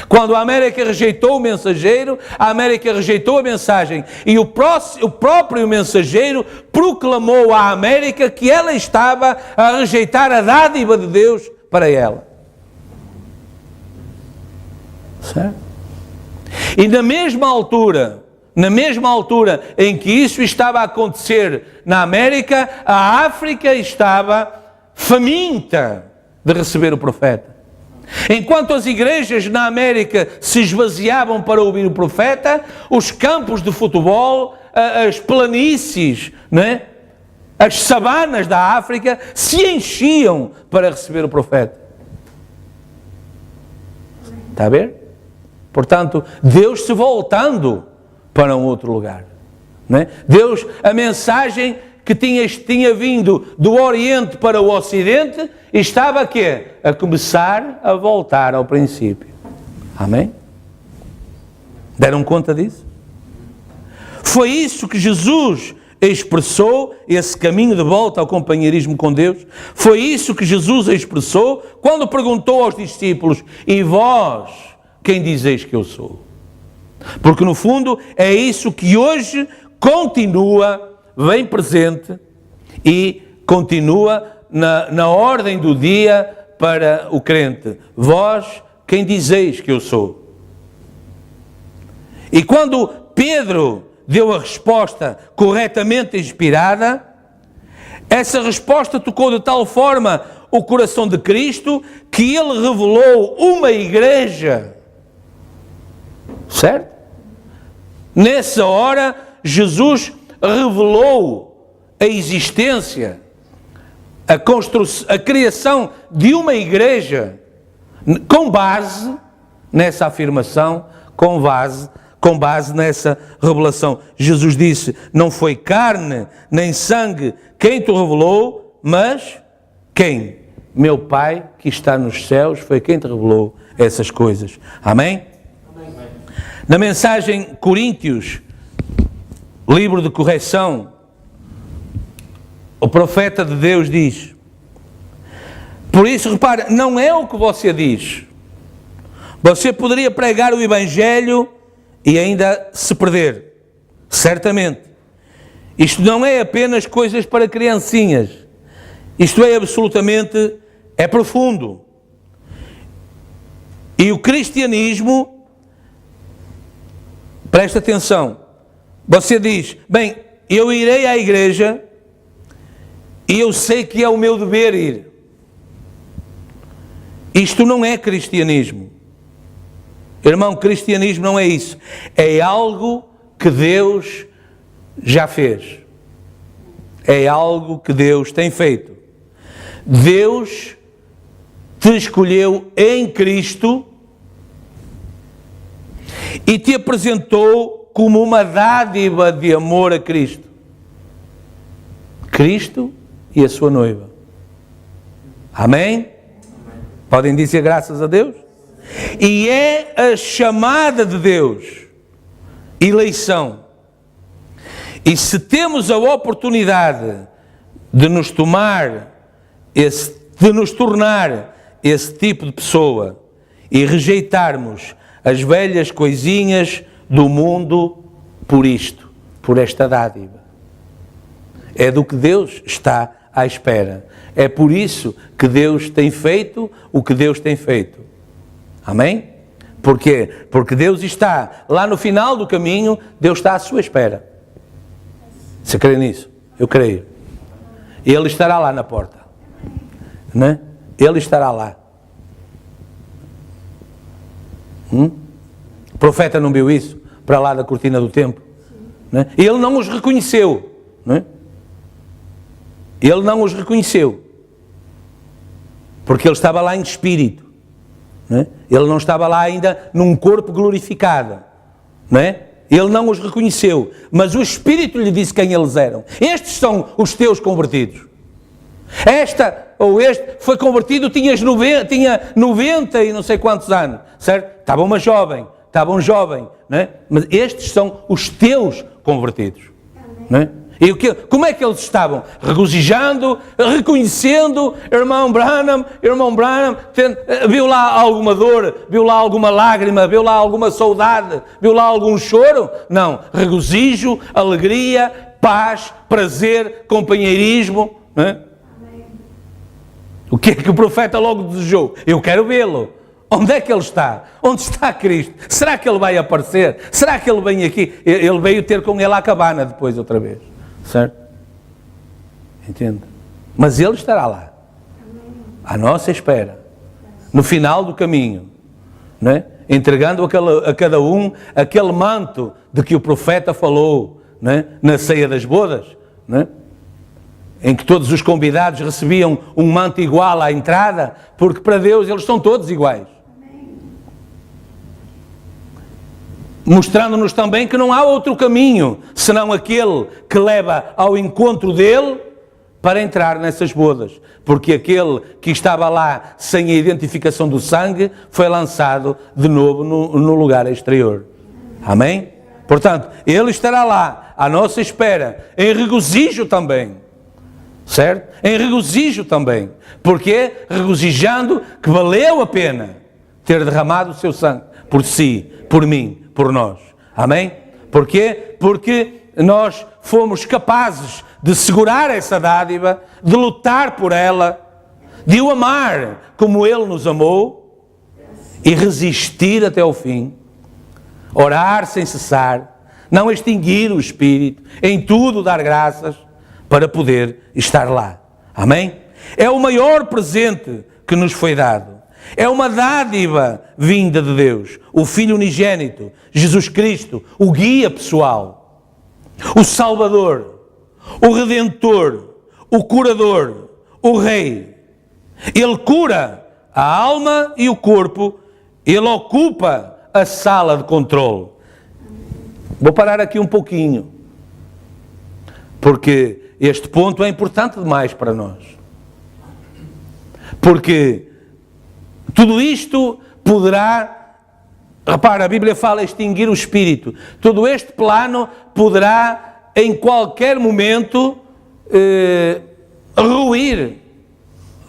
Quando a América rejeitou o mensageiro, a América rejeitou a mensagem. E o próprio mensageiro proclamou à América que ela estava a rejeitar a dádiva de Deus para ela. Certo? E na mesma altura em que isso estava a acontecer na América, a África estava faminta de receber o profeta. Enquanto as igrejas na América se esvaziavam para ouvir o profeta, os campos de futebol, as planícies, não é? As savanas da África se enchiam para receber o profeta. Está a ver? Portanto, Deus se voltando para um outro lugar. Não é? Deus, a mensagem que tinha vindo do Oriente para o Ocidente, estava quê? A começar a voltar ao princípio. Amém? Deram conta disso? Foi isso que Jesus expressou, esse caminho de volta ao companheirismo com Deus. Foi isso que Jesus expressou quando perguntou aos discípulos: e vós, quem dizeis que eu sou? Porque no fundo é isso que hoje continua, vem presente e continua na ordem do dia para o crente. Vós, quem dizeis que eu sou? E quando Pedro deu a resposta corretamente inspirada, essa resposta tocou de tal forma o coração de Cristo que ele revelou uma igreja. Certo? Nessa hora, Jesus revelou a existência, a criação de uma igreja com base nessa afirmação, com base nessa revelação. Jesus disse: não foi carne nem sangue quem te revelou, mas quem? Meu Pai que está nos céus foi quem te revelou essas coisas. Amém? Amém. Na mensagem Coríntios, livro de correção, o profeta de Deus diz: por isso, repara, não é o que você diz. Você poderia pregar o Evangelho e ainda se perder, certamente. Isto não é apenas coisas para criancinhas. Isto é absolutamente, é profundo. E o cristianismo, presta atenção, você diz: bem, eu irei à igreja e eu sei que é o meu dever ir. Isto não é cristianismo. Irmão, cristianismo não é isso. É algo que Deus já fez. É algo que Deus tem feito. Deus te escolheu em Cristo e te apresentou como uma dádiva de amor a Cristo. Cristo e a sua noiva. Amém? Podem dizer graças a Deus? E é a chamada de Deus, eleição. E se temos a oportunidade de nos tornar esse tipo de pessoa e rejeitarmos as velhas coisinhas do mundo por isto, por esta dádiva, é do que Deus está à espera. É por isso que Deus tem feito o que Deus tem feito. Amém? Porquê? Porque Deus está lá no final do caminho, Deus está à sua espera. Você crê nisso? Eu creio. Ele estará lá na porta. Não é? Ele estará lá. O profeta não viu isso? Para lá da cortina do templo? Não é? Ele não os reconheceu. Não é? Ele não os reconheceu. Porque ele estava lá em espírito. Não é? Ele não estava lá ainda num corpo glorificado. Não é? Ele não os reconheceu. Mas o Espírito lhe disse quem eles eram. Estes são os teus convertidos. Esta ou este foi convertido, tinha 90 e não sei quantos anos. Certo? Estava um jovem. Não é? Mas estes são os teus convertidos. Não é? E como é que eles estavam? Regozijando, reconhecendo, irmão Branham, viu lá alguma dor, viu lá alguma lágrima, viu lá alguma saudade, viu lá algum choro? Não, regozijo, alegria, paz, prazer, companheirismo. Não é? O que é que o profeta logo desejou? Eu quero vê-lo. Onde é que ele está? Onde está Cristo? Será que ele vai aparecer? Será que ele vem aqui? Ele veio ter com ele à cabana depois outra vez. Certo? Entende? Mas ele estará lá. À nossa espera. No final do caminho. Não é? Entregando a cada um aquele manto de que o profeta falou, não é? Na ceia das bodas. Não é? Em que todos os convidados recebiam um manto igual à entrada, porque para Deus eles são todos iguais. Mostrando-nos também que não há outro caminho, senão aquele que leva ao encontro dele para entrar nessas bodas. Porque aquele que estava lá sem a identificação do sangue foi lançado de novo no lugar exterior. Amém? Portanto, ele estará lá, à nossa espera, em regozijo também. Certo? Em regozijo também. Porque regozijando que valeu a pena ter derramado o seu sangue por si, por mim, por nós. Amém? Porquê? Porque nós fomos capazes de segurar essa dádiva, de lutar por ela, de o amar como Ele nos amou e resistir até ao fim. Orar sem cessar, não extinguir o Espírito, em tudo dar graças para poder estar lá. Amém? É o maior presente que nos foi dado. É uma dádiva vinda de Deus, o Filho unigênito, Jesus Cristo, o guia pessoal, o Salvador, o Redentor, o Curador, o Rei. Ele cura a alma e o corpo, ele ocupa a sala de controle. Vou parar aqui um pouquinho, porque este ponto é importante demais para nós. Porque tudo isto poderá, repara, a Bíblia fala extinguir o espírito. Todo este plano poderá, em qualquer momento, ruir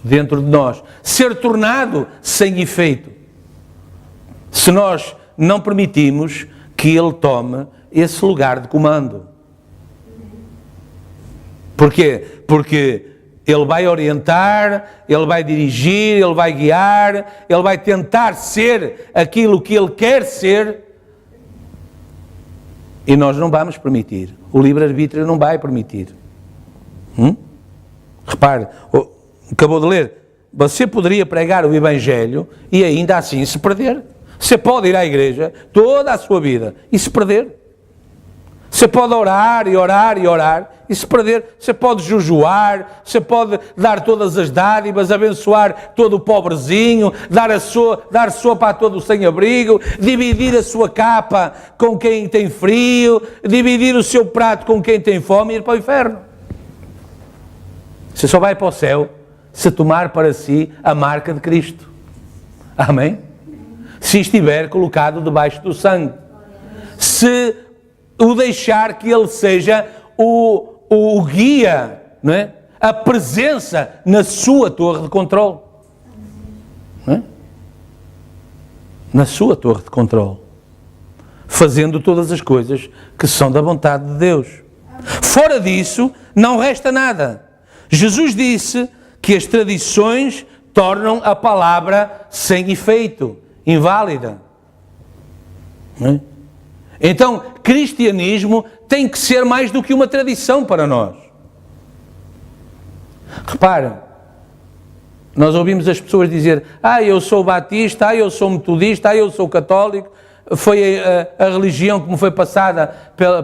dentro de nós, ser tornado sem efeito, se nós não permitimos que Ele tome esse lugar de comando. Porquê? Porque Ele vai orientar, Ele vai dirigir, Ele vai guiar, Ele vai tentar ser aquilo que Ele quer ser e nós não vamos permitir. O livre-arbítrio não vai permitir. Repare, acabou de ler, você poderia pregar o Evangelho e ainda assim se perder. Você pode ir à igreja toda a sua vida e se perder. Você pode orar e orar e orar e se perder. Você pode jejuar, você pode dar todas as dádivas, abençoar todo o pobrezinho, dar sopa a todo o sem-abrigo, dividir a sua capa com quem tem frio, dividir o seu prato com quem tem fome e ir para o inferno. Você só vai para o céu se tomar para si a marca de Cristo. Amém? Se estiver colocado debaixo do sangue. Se o deixar que Ele seja o guia, não é? A presença na sua torre de controle. Não é? Na sua torre de controle. Fazendo todas as coisas que são da vontade de Deus. Fora disso, não resta nada. Jesus disse que as tradições tornam a palavra sem efeito, inválida. Não é? Então, cristianismo tem que ser mais do que uma tradição para nós. Repare, nós ouvimos as pessoas dizer, eu sou batista, eu sou metodista, eu sou católico, foi a religião que me foi passada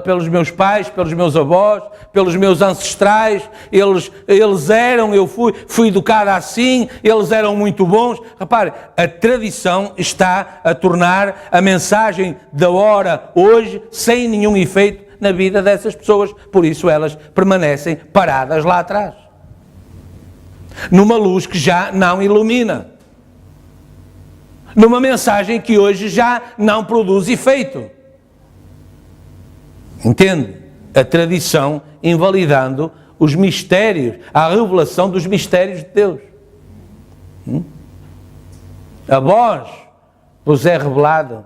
pelos meus pais, pelos meus avós, pelos meus ancestrais, eles eram, eu fui educado assim, eles eram muito bons. Repare, a tradição está a tornar a mensagem da hora hoje sem nenhum efeito na vida dessas pessoas, por isso elas permanecem paradas lá atrás, numa luz que já não ilumina, numa mensagem que hoje já não produz efeito. Entende? a tradição invalidando os mistérios, a revelação dos mistérios de Deus. A vós vos é revelado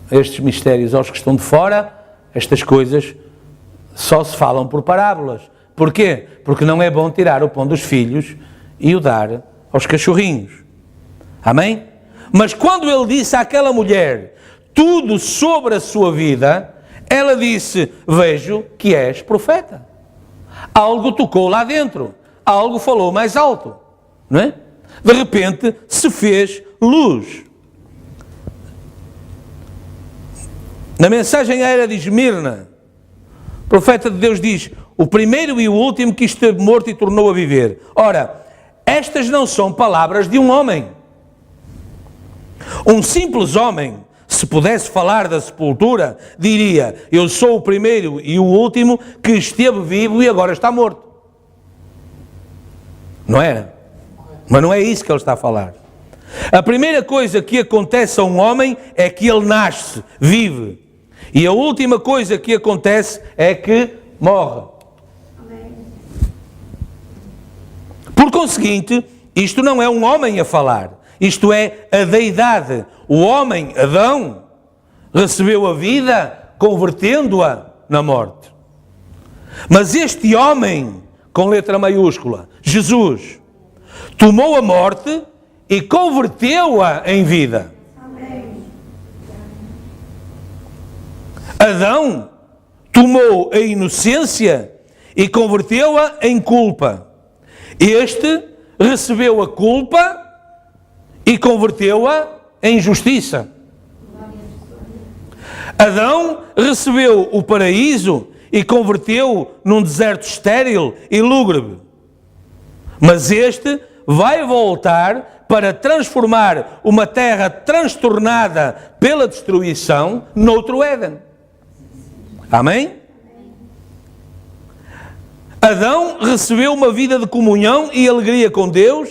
estes mistérios, aos que estão de fora, estas coisas só se falam por parábolas. Porquê? Porque não é bom tirar o pão dos filhos e o dar aos cachorrinhos. Amém? Mas quando ele disse àquela mulher tudo sobre a sua vida, ela disse: vejo que és profeta. Algo tocou lá dentro, algo falou mais alto, não é? De repente se fez luz. Na mensagem à era de Esmirna, o profeta de Deus diz: o primeiro e o último que esteve morto e tornou a viver. Ora, estas não são palavras de um homem. Um simples homem, se pudesse falar da sepultura, diria: eu sou o primeiro e o último que esteve vivo e agora está morto. Não é? Mas não é isso que ele está a falar. A primeira coisa que acontece a um homem é que ele nasce, vive. E a última coisa que acontece é que morre. Por conseguinte, isto não é um homem a falar. Isto é a deidade. O homem, Adão, recebeu a vida convertendo-a na morte. Mas este homem, com letra maiúscula, Jesus, tomou a morte e converteu-a em vida. Adão tomou a inocência e converteu-a em culpa. Este recebeu a culpa e converteu-a em justiça. Adão recebeu o paraíso e converteu-o num deserto estéril e lúgubre. Mas este vai voltar para transformar uma terra transtornada pela destruição noutro Éden. Amém? Adão recebeu uma vida de comunhão e alegria com Deus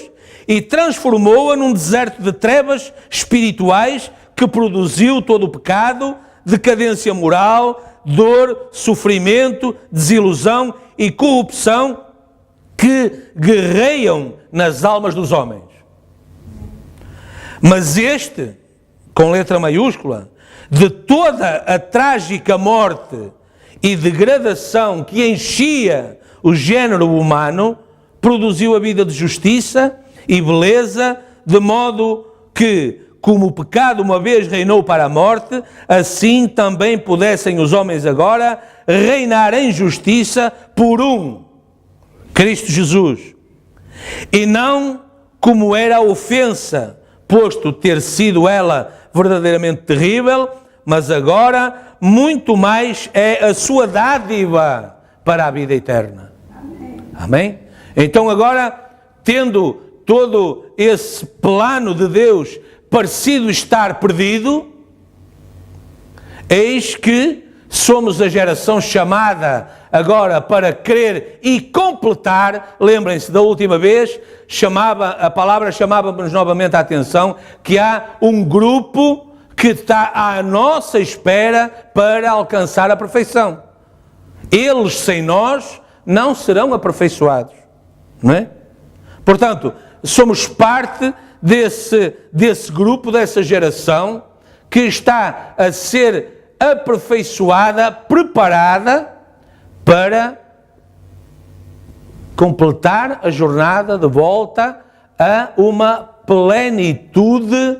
e transformou-a num deserto de trevas espirituais que produziu todo o pecado, decadência moral, dor, sofrimento, desilusão e corrupção que guerreiam nas almas dos homens. Mas este, com letra maiúscula, de toda a trágica morte e degradação que enchia o género humano, produziu a vida de justiça e beleza, de modo que, como o pecado uma vez reinou para a morte, assim também pudessem os homens agora reinar em justiça por um, Cristo Jesus. E não como era a ofensa, posto ter sido ela verdadeiramente terrível, mas agora muito mais é a sua dádiva para a vida eterna. Amém? Então agora, tendo todo esse plano de Deus parecido estar perdido, eis que somos a geração chamada agora para querer e completar. Lembrem-se da última vez, a palavra chamava-nos novamente a atenção que há um grupo que está à nossa espera para alcançar a perfeição. Eles sem nós não serão aperfeiçoados, não é? Portanto, somos parte desse grupo, dessa geração que está a ser aperfeiçoada, preparada para completar a jornada de volta a uma plenitude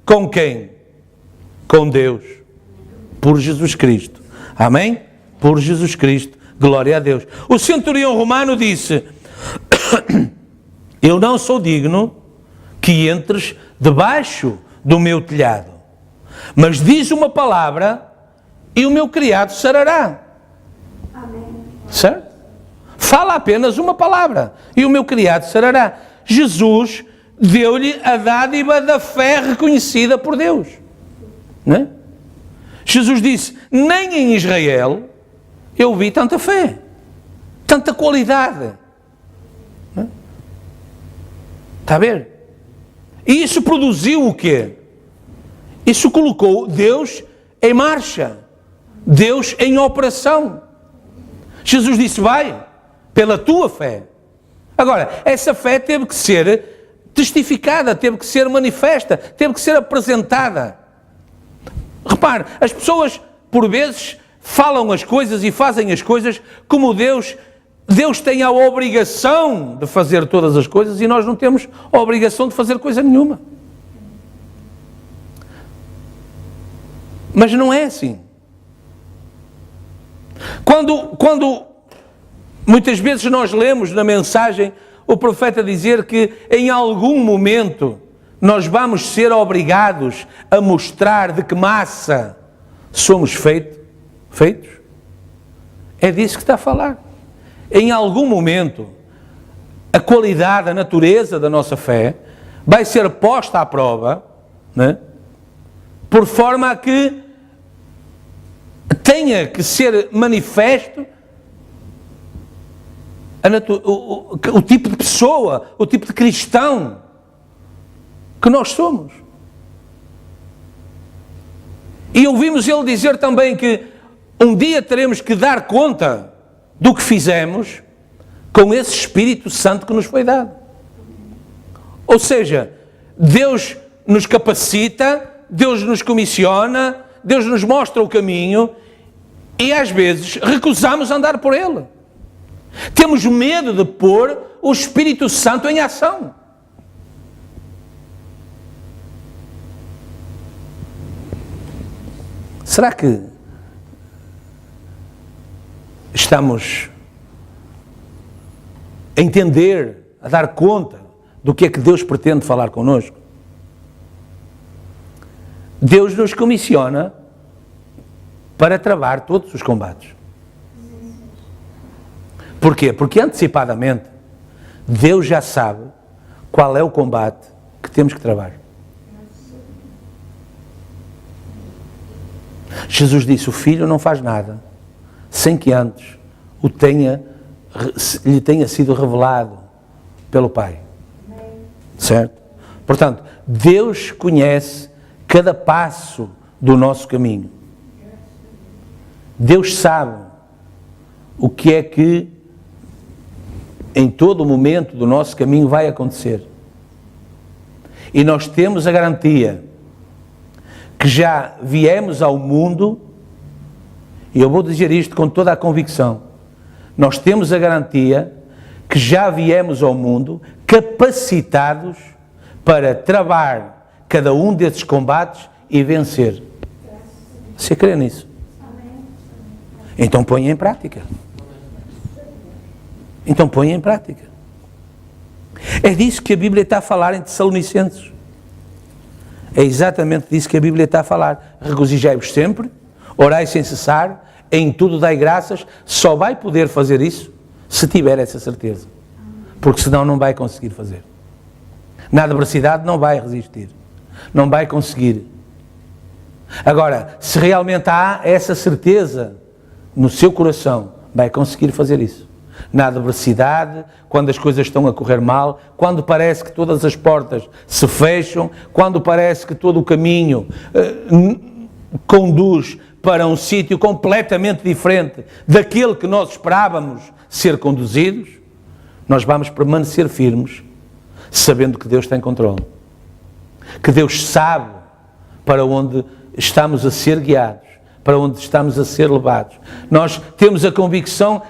com quem? Com Deus, por Jesus Cristo. Amém? Por Jesus Cristo. Glória a Deus. O centurião romano disse: eu não sou digno que entres debaixo do meu telhado, mas diz uma palavra e o meu criado sarará. Amém. Certo? Fala apenas uma palavra e o meu criado sarará. Jesus deu-lhe a dádiva da fé reconhecida por Deus. Não é? Jesus disse: nem em Israel eu vi tanta fé, tanta qualidade. Não é? Está a ver? E isso produziu o quê? Isso colocou Deus em marcha, Deus em operação. Jesus disse, vai, pela tua fé. Agora, essa fé teve que ser testificada, teve que ser manifesta, teve que ser apresentada. Repare, as pessoas, por vezes, falam as coisas e fazem as coisas como Deus tem a obrigação de fazer todas as coisas e nós não temos a obrigação de fazer coisa nenhuma. Mas não é assim. Quando muitas vezes nós lemos na mensagem o profeta dizer que em algum momento nós vamos ser obrigados a mostrar de que massa somos feitos, é disso que está a falar. Em algum momento, a qualidade, a natureza da nossa fé vai ser posta à prova, né? Por forma a que tenha que ser manifesto o tipo de pessoa, o tipo de cristão que nós somos. E ouvimos ele dizer também que um dia teremos que dar conta do que fizemos com esse Espírito Santo que nos foi dado. Ou seja, Deus nos capacita, Deus nos comissiona, Deus nos mostra o caminho e às vezes recusamos andar por ele. Temos medo de pôr o Espírito Santo em ação. Será que estamos a entender, a dar conta do que é que Deus pretende falar connosco? Deus nos comissiona para travar todos os combates. Porquê? Porque antecipadamente Deus já sabe qual é o combate que temos que travar. Jesus disse, o Filho não faz nada sem que antes lhe tenha sido revelado pelo Pai. Certo? Portanto, Deus conhece cada passo do nosso caminho. Deus sabe o que é que em todo momento do nosso caminho vai acontecer. E nós temos a garantia que já viemos ao mundo, e eu vou dizer isto com toda a convicção, nós temos a garantia que já viemos ao mundo capacitados para travar cada um desses combates e vencer. Você crê nisso? Então ponha em prática. Então ponha em prática. É disso que a Bíblia está a falar em Tessalonicenses. É exatamente disso que a Bíblia está a falar. Regozijai-vos sempre, orai sem cessar, em tudo dai graças. Só vai poder fazer isso se tiver essa certeza. Porque senão não vai conseguir fazer. Na adversidade não vai resistir. Não vai conseguir. Agora, se realmente há essa certeza no seu coração, vai conseguir fazer isso. Na adversidade, quando as coisas estão a correr mal, quando parece que todas as portas se fecham, quando parece que todo o caminho conduz para um sítio completamente diferente daquele que nós esperávamos ser conduzidos, nós vamos permanecer firmes, sabendo que Deus tem controle. Que Deus sabe para onde estamos a ser guiados, para onde estamos a ser levados. Nós temos a convicção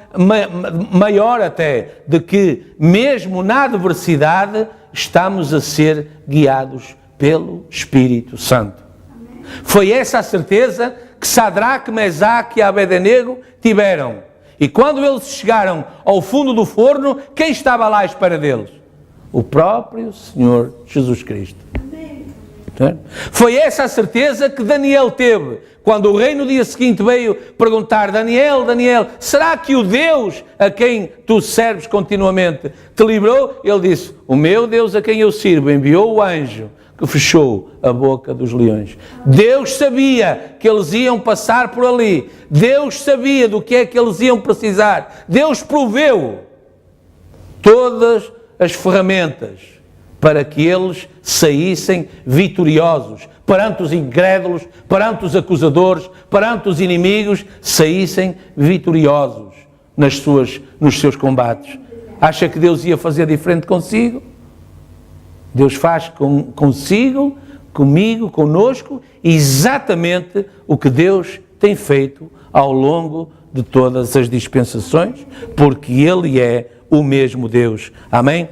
maior até de que, mesmo na adversidade, estamos a ser guiados pelo Espírito Santo. Amém. Foi essa a certeza que Sadraque, Mesaque e Abednego tiveram. E quando eles chegaram ao fundo do forno, quem estava lá à espera deles? O próprio Senhor Jesus Cristo. Foi essa a certeza que Daniel teve, quando o rei no dia seguinte veio perguntar, Daniel, será que o Deus a quem tu serves continuamente te livrou? Ele disse, o meu Deus a quem eu sirvo enviou o anjo que fechou a boca dos leões. Deus sabia que eles iam passar por ali, Deus sabia do que é que eles iam precisar, Deus proveu todas as ferramentas para que eles saíssem vitoriosos, perante os incrédulos, perante os acusadores, perante os inimigos, saíssem vitoriosos. nos seus combates. Acha que Deus ia fazer diferente consigo? Deus faz consigo, comigo, conosco, exatamente o que Deus tem feito ao longo de todas as dispensações, porque Ele é o mesmo Deus. Amém?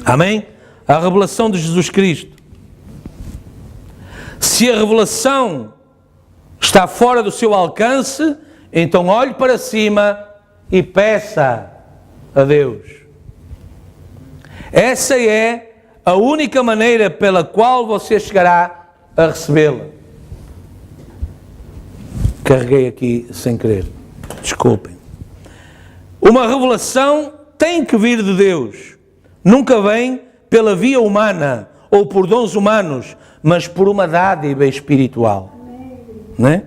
Amém? A revelação de Jesus Cristo. Se a revelação está fora do seu alcance, então olhe para cima e peça a Deus. Essa é a única maneira pela qual você chegará a recebê-la. Carreguei aqui sem querer. Desculpem. Uma revelação tem que vir de Deus. Nunca vem pela via humana ou por dons humanos, mas por uma dádiva espiritual. Não é?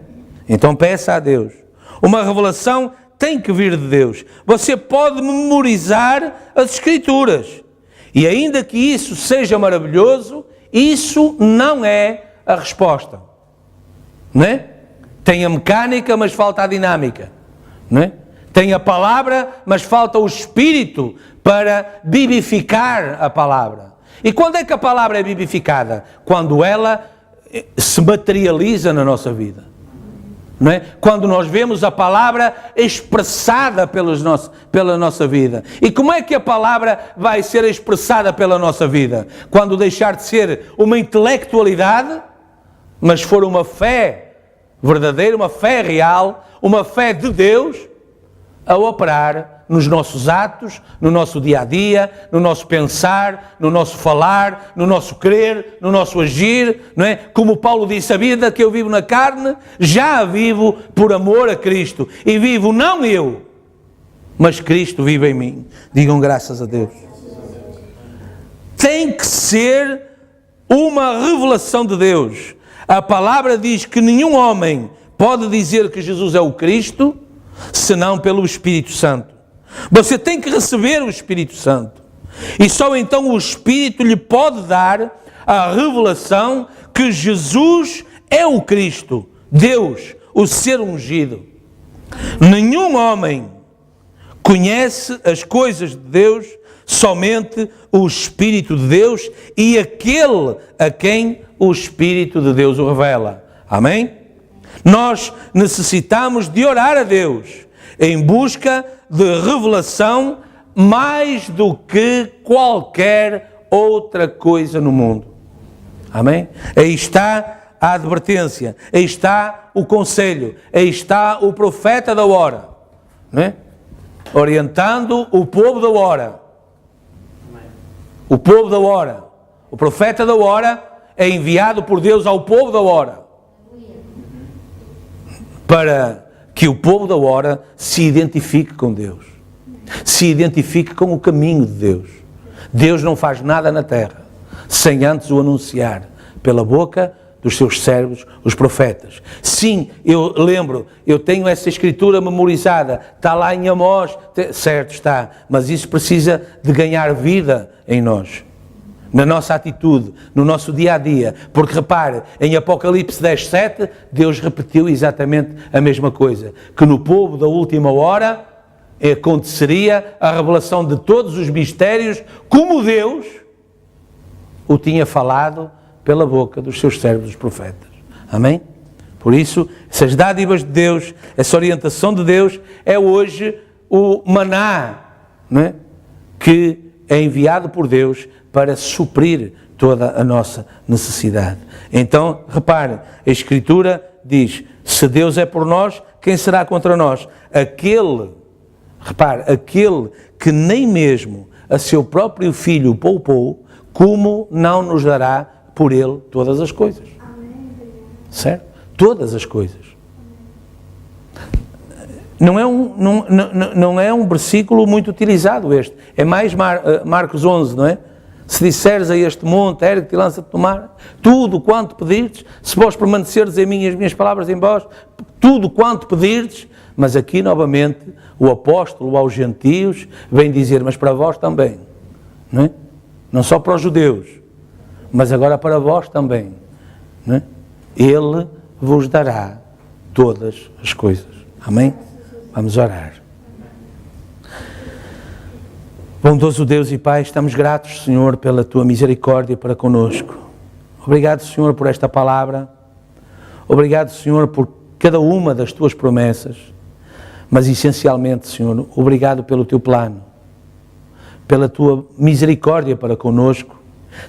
Então peça a Deus. Uma revelação tem que vir de Deus. Você pode memorizar as Escrituras. E ainda que isso seja maravilhoso, isso não é a resposta. Não é? Tem a mecânica, mas falta a dinâmica. Não é? Tem a palavra, mas falta o Espírito para vivificar a palavra. E quando é que a palavra é vivificada? Quando ela se materializa na nossa vida. Não é? Quando nós vemos a palavra expressada pela nossa vida. E como é que a palavra vai ser expressada pela nossa vida? Quando deixar de ser uma intelectualidade, mas for uma fé verdadeira, uma fé real, uma fé de Deus, a operar nos nossos atos, no nosso dia-a-dia, no nosso pensar, no nosso falar, no nosso crer, no nosso agir, não é? Como Paulo disse, a vida que eu vivo na carne, já a vivo por amor a Cristo. E vivo não eu, mas Cristo vive em mim. Digam graças a Deus. Tem que ser uma revelação de Deus. A palavra diz que nenhum homem pode dizer que Jesus é o Cristo, senão pelo Espírito Santo. Você tem que receber o Espírito Santo. E só então o Espírito lhe pode dar a revelação que Jesus é o Cristo, Deus, o ser ungido. Nenhum homem conhece as coisas de Deus, somente o Espírito de Deus e aquele a quem o Espírito de Deus o revela. Amém? Nós necessitamos de orar a Deus em busca de revelação mais do que qualquer outra coisa no mundo. Amém? Aí está a advertência, aí está o conselho, aí está o profeta da hora, não é? Orientando o povo da hora. O povo da hora. O profeta da hora é enviado por Deus ao povo da hora. Para que o povo da hora se identifique com Deus. Se identifique com o caminho de Deus. Deus não faz nada na terra sem antes o anunciar pela boca dos seus servos, os profetas. Sim, eu lembro, eu tenho essa escritura memorizada, está lá em Amós, certo está, mas isso precisa de ganhar vida em nós. Na nossa atitude, no nosso dia-a-dia, porque repare, em Apocalipse 10:7, Deus repetiu exatamente a mesma coisa, que no povo da última hora aconteceria a revelação de todos os mistérios, como Deus o tinha falado pela boca dos seus servos, os profetas. Amém? Por isso, essas dádivas de Deus, essa orientação de Deus, é hoje o maná, não é? Que é enviado por Deus para suprir toda a nossa necessidade. Então, repare, a Escritura diz, se Deus é por nós, quem será contra nós? Aquele que nem mesmo a seu próprio Filho poupou, como não nos dará por Ele todas as coisas? Certo? Todas as coisas. Não é um versículo muito utilizado este. É mais Marcos 11, não é? Se disseres a este monte, ergue-te e lança-te no mar, tudo quanto pedirdes, se vós permaneceres em mim e as minhas palavras em vós, tudo quanto pedirdes, mas aqui novamente o apóstolo aos gentios vem dizer, mas para vós também, não é? Não só para os judeus, mas agora para vós também, não é? Ele vos dará todas as coisas. Amém? Vamos orar. Bondoso Deus e Pai, estamos gratos, Senhor, pela Tua misericórdia para conosco. Obrigado, Senhor, por esta palavra. Obrigado, Senhor, por cada uma das Tuas promessas. Mas, essencialmente, Senhor, obrigado pelo Teu plano, pela Tua misericórdia para conosco,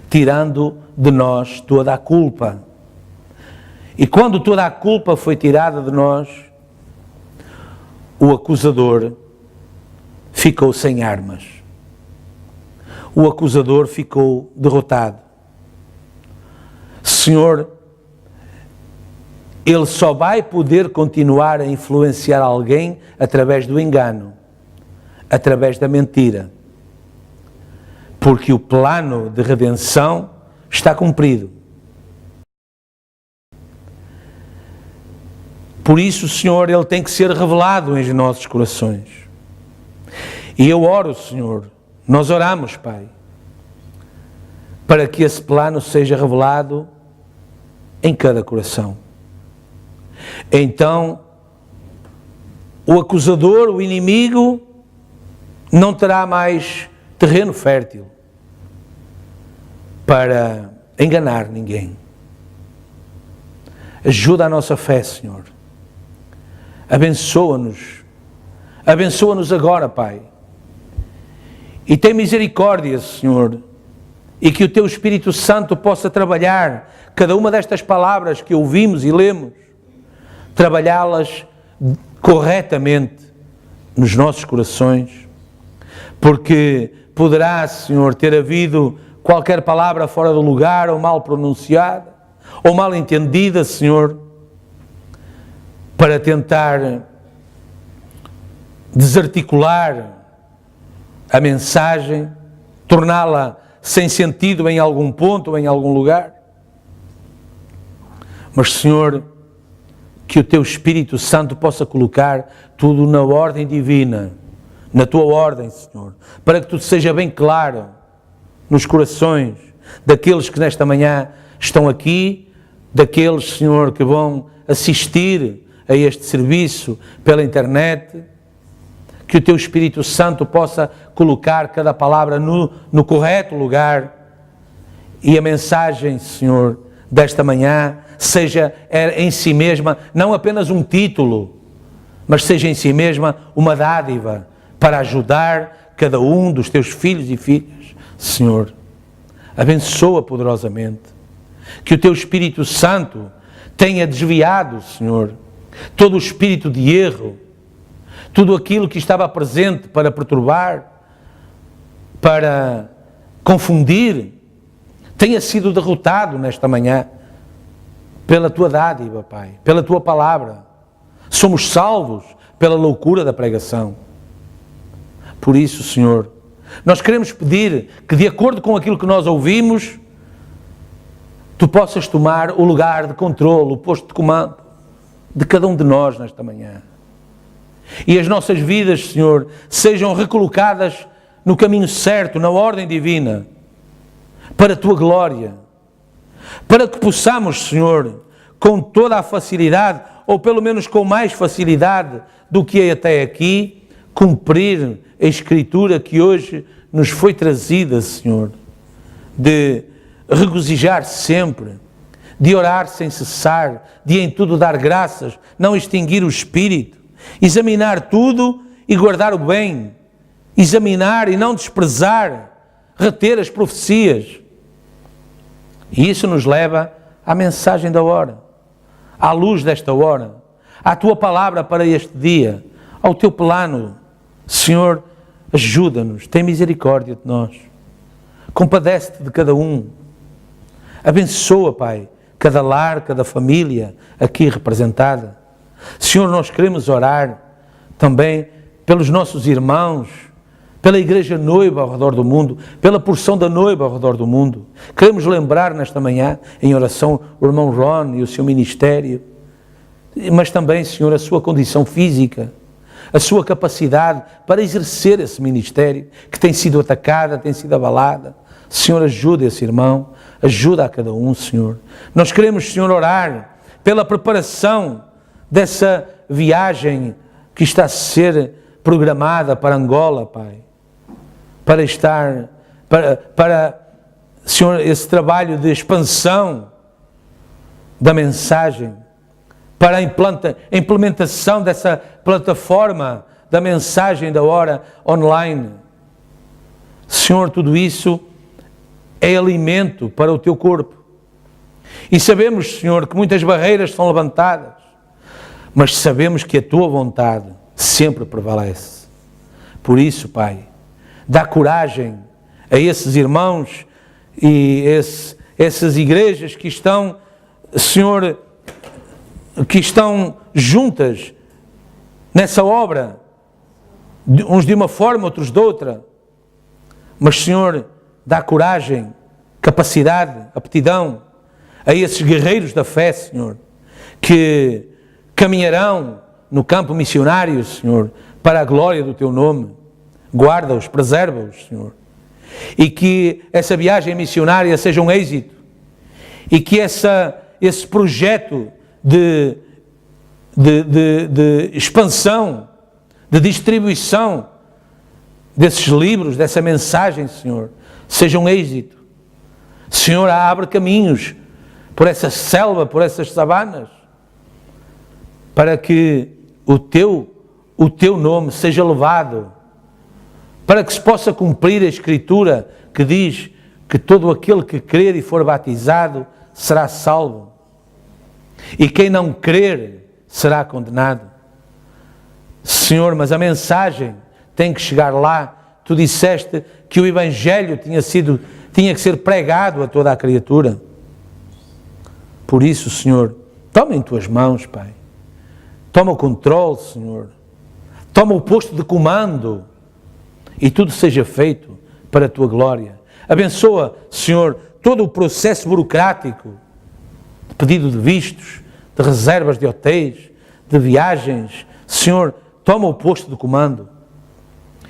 tirando de nós toda a culpa. E quando toda a culpa foi tirada de nós, o acusador ficou sem armas. O acusador ficou derrotado. Senhor, ele só vai poder continuar a influenciar alguém através do engano, através da mentira, porque o plano de redenção está cumprido. Por isso, Senhor, ele tem que ser revelado em nossos corações. E eu oro, Senhor, nós oramos, Pai, para que esse plano seja revelado em cada coração. Então, o acusador, o inimigo, não terá mais terreno fértil para enganar ninguém. Ajuda a nossa fé, Senhor. Abençoa-nos. Abençoa-nos agora, Pai. E tem misericórdia, Senhor, e que o Teu Espírito Santo possa trabalhar cada uma destas palavras que ouvimos e lemos, trabalhá-las corretamente nos nossos corações, porque poderá, Senhor, ter havido qualquer palavra fora do lugar, ou mal pronunciada, ou mal entendida, Senhor, para tentar desarticular a mensagem, torná-la sem sentido em algum ponto ou em algum lugar. Mas, Senhor, que o Teu Espírito Santo possa colocar tudo na ordem divina, na Tua ordem, Senhor, para que tudo seja bem claro nos corações daqueles que nesta manhã estão aqui, daqueles, Senhor, que vão assistir a este serviço pela internet. Que o Teu Espírito Santo possa colocar cada palavra no correto lugar e a mensagem, Senhor, desta manhã seja em si mesma não apenas um título, mas seja em si mesma uma dádiva para ajudar cada um dos Teus filhos e filhas. Senhor, abençoa poderosamente. Que o Teu Espírito Santo tenha desviado, Senhor, todo o espírito de erro, tudo aquilo que estava presente para perturbar, para confundir, tenha sido derrotado nesta manhã pela Tua dádiva, Pai, pela Tua palavra. Somos salvos pela loucura da pregação. Por isso, Senhor, nós queremos pedir que, de acordo com aquilo que nós ouvimos, Tu possas tomar o lugar de controle, o posto de comando de cada um de nós nesta manhã. E as nossas vidas, Senhor, sejam recolocadas no caminho certo, na ordem divina, para a Tua glória, para que possamos, Senhor, com toda a facilidade, ou pelo menos com mais facilidade do que até aqui, cumprir a Escritura que hoje nos foi trazida, Senhor, de regozijar sempre, de orar sem cessar, de em tudo dar graças, não extinguir o Espírito, examinar tudo e guardar o bem, examinar e não desprezar, reter as profecias. E isso nos leva à mensagem da hora, à luz desta hora, à Tua palavra para este dia, ao Teu plano. Senhor, ajuda-nos, tem misericórdia de nós, compadece-te de cada um, abençoa, Pai, cada lar, cada família aqui representada. Senhor, nós queremos orar também pelos nossos irmãos, pela Igreja Noiva ao redor do mundo, pela porção da noiva ao redor do mundo. Queremos lembrar nesta manhã, em oração, o irmão Ron e o seu ministério, mas também, Senhor, a sua condição física, a sua capacidade para exercer esse ministério, que tem sido atacada, tem sido abalada. Senhor, ajuda esse irmão, ajuda a cada um, Senhor. Nós queremos, Senhor, orar pela preparação dessa viagem que está a ser programada para Angola, Pai, para, Senhor, esse trabalho de expansão da mensagem, para a implementação dessa plataforma da mensagem da hora online. Senhor, tudo isso é alimento para o teu corpo. E sabemos, Senhor, que muitas barreiras são levantadas, mas sabemos que a tua vontade sempre prevalece. Por isso, Pai, dá coragem a esses irmãos e essas igrejas que estão, Senhor, que estão juntas nessa obra, uns de uma forma, outros de outra. Mas, Senhor, dá coragem, capacidade, aptidão a esses guerreiros da fé, Senhor, que caminharão no campo missionário, Senhor, para a glória do teu nome. Guarda-os, preserva-os, Senhor. E que essa viagem missionária seja um êxito. E que esse projeto de expansão, de distribuição desses livros, dessa mensagem, Senhor, seja um êxito. Senhor, abre caminhos por essa selva, por essas savanas, para que o teu nome seja louvado, para que se possa cumprir a Escritura que diz que todo aquele que crer e for batizado será salvo, e quem não crer será condenado. Senhor, mas a mensagem tem que chegar lá. Tu disseste que o Evangelho tinha que ser pregado a toda a criatura. Por isso, Senhor, toma em tuas mãos, Pai. Toma o controle, Senhor. Toma o posto de comando e tudo seja feito para a tua glória. Abençoa, Senhor, todo o processo burocrático de pedido de vistos, de reservas de hotéis, de viagens. Senhor, toma o posto de comando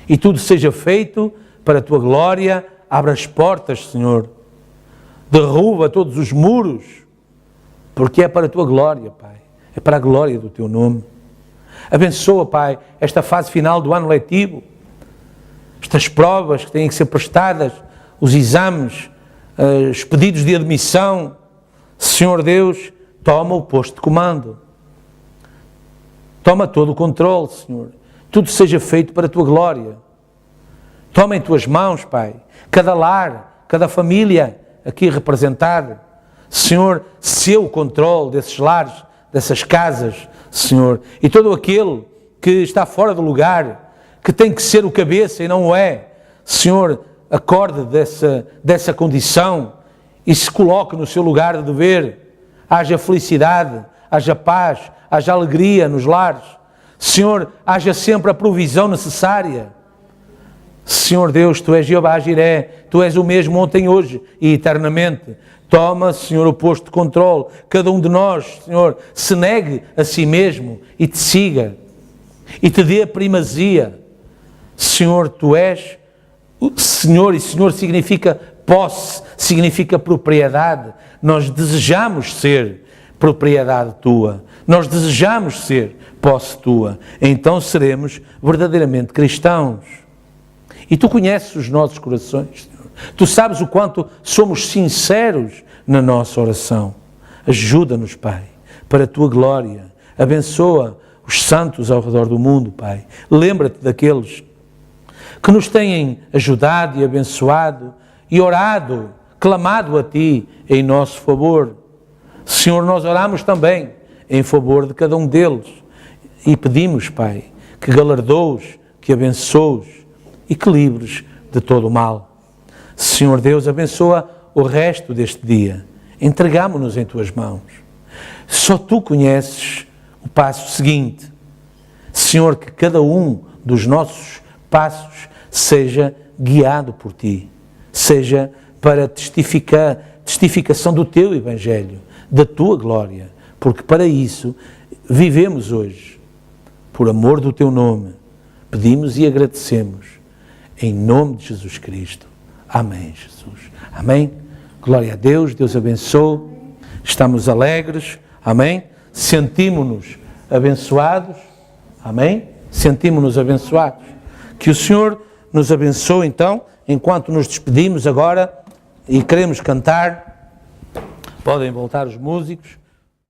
e tudo seja feito para a tua glória. Abra as portas, Senhor. Derruba todos os muros, porque é para a tua glória, Pai. É para a glória do teu nome. Abençoa, Pai, esta fase final do ano letivo, estas provas que têm que ser prestadas, os exames, os pedidos de admissão. Senhor Deus, toma o posto de comando. Toma todo o controle, Senhor. Tudo seja feito para a tua glória. Toma em tuas mãos, Pai, cada lar, cada família aqui representada. Senhor, seu controle desses lares, dessas casas, Senhor. E todo aquele que está fora do lugar, que tem que ser o cabeça e não o é, Senhor, acorde dessa condição e se coloque no seu lugar de dever. Haja felicidade, haja paz, haja alegria nos lares. Senhor, haja sempre a provisão necessária. Senhor Deus, Tu és Jeová Jiré, Tu és o mesmo ontem, hoje e eternamente. Toma, Senhor, o posto de controle. Cada um de nós, Senhor, se negue a si mesmo e te siga e te dê a primazia. Senhor, Tu és o Senhor, e Senhor significa posse, significa propriedade. Nós desejamos ser propriedade Tua. Nós desejamos ser posse Tua. Então seremos verdadeiramente cristãos. E Tu conheces os nossos corações, Senhor. Tu sabes o quanto somos sinceros na nossa oração. Ajuda-nos, Pai, para a Tua glória. Abençoa os santos ao redor do mundo, Pai. Lembra-te daqueles que nos têm ajudado e abençoado e orado, clamado a Ti em nosso favor. Senhor, nós oramos também em favor de cada um deles e pedimos, Pai, que galardoes, que abençoes e que livres de todo o mal. Senhor Deus, abençoa o resto deste dia. Entregamo-nos em Tuas mãos. Só Tu conheces o passo seguinte. Senhor, que cada um dos nossos passos seja guiado por Ti, seja para testificação do Teu Evangelho, da Tua glória, porque para isso vivemos hoje. Por amor do Teu nome, pedimos e agradecemos, em nome de Jesus Cristo. Amém, Jesus. Amém. Glória a Deus, Deus abençoe. Estamos alegres. Amém. Sentimos-nos abençoados. Amém. Sentimos-nos abençoados. Que o Senhor nos abençoe então, enquanto nos despedimos agora e queremos cantar. Podem voltar os músicos.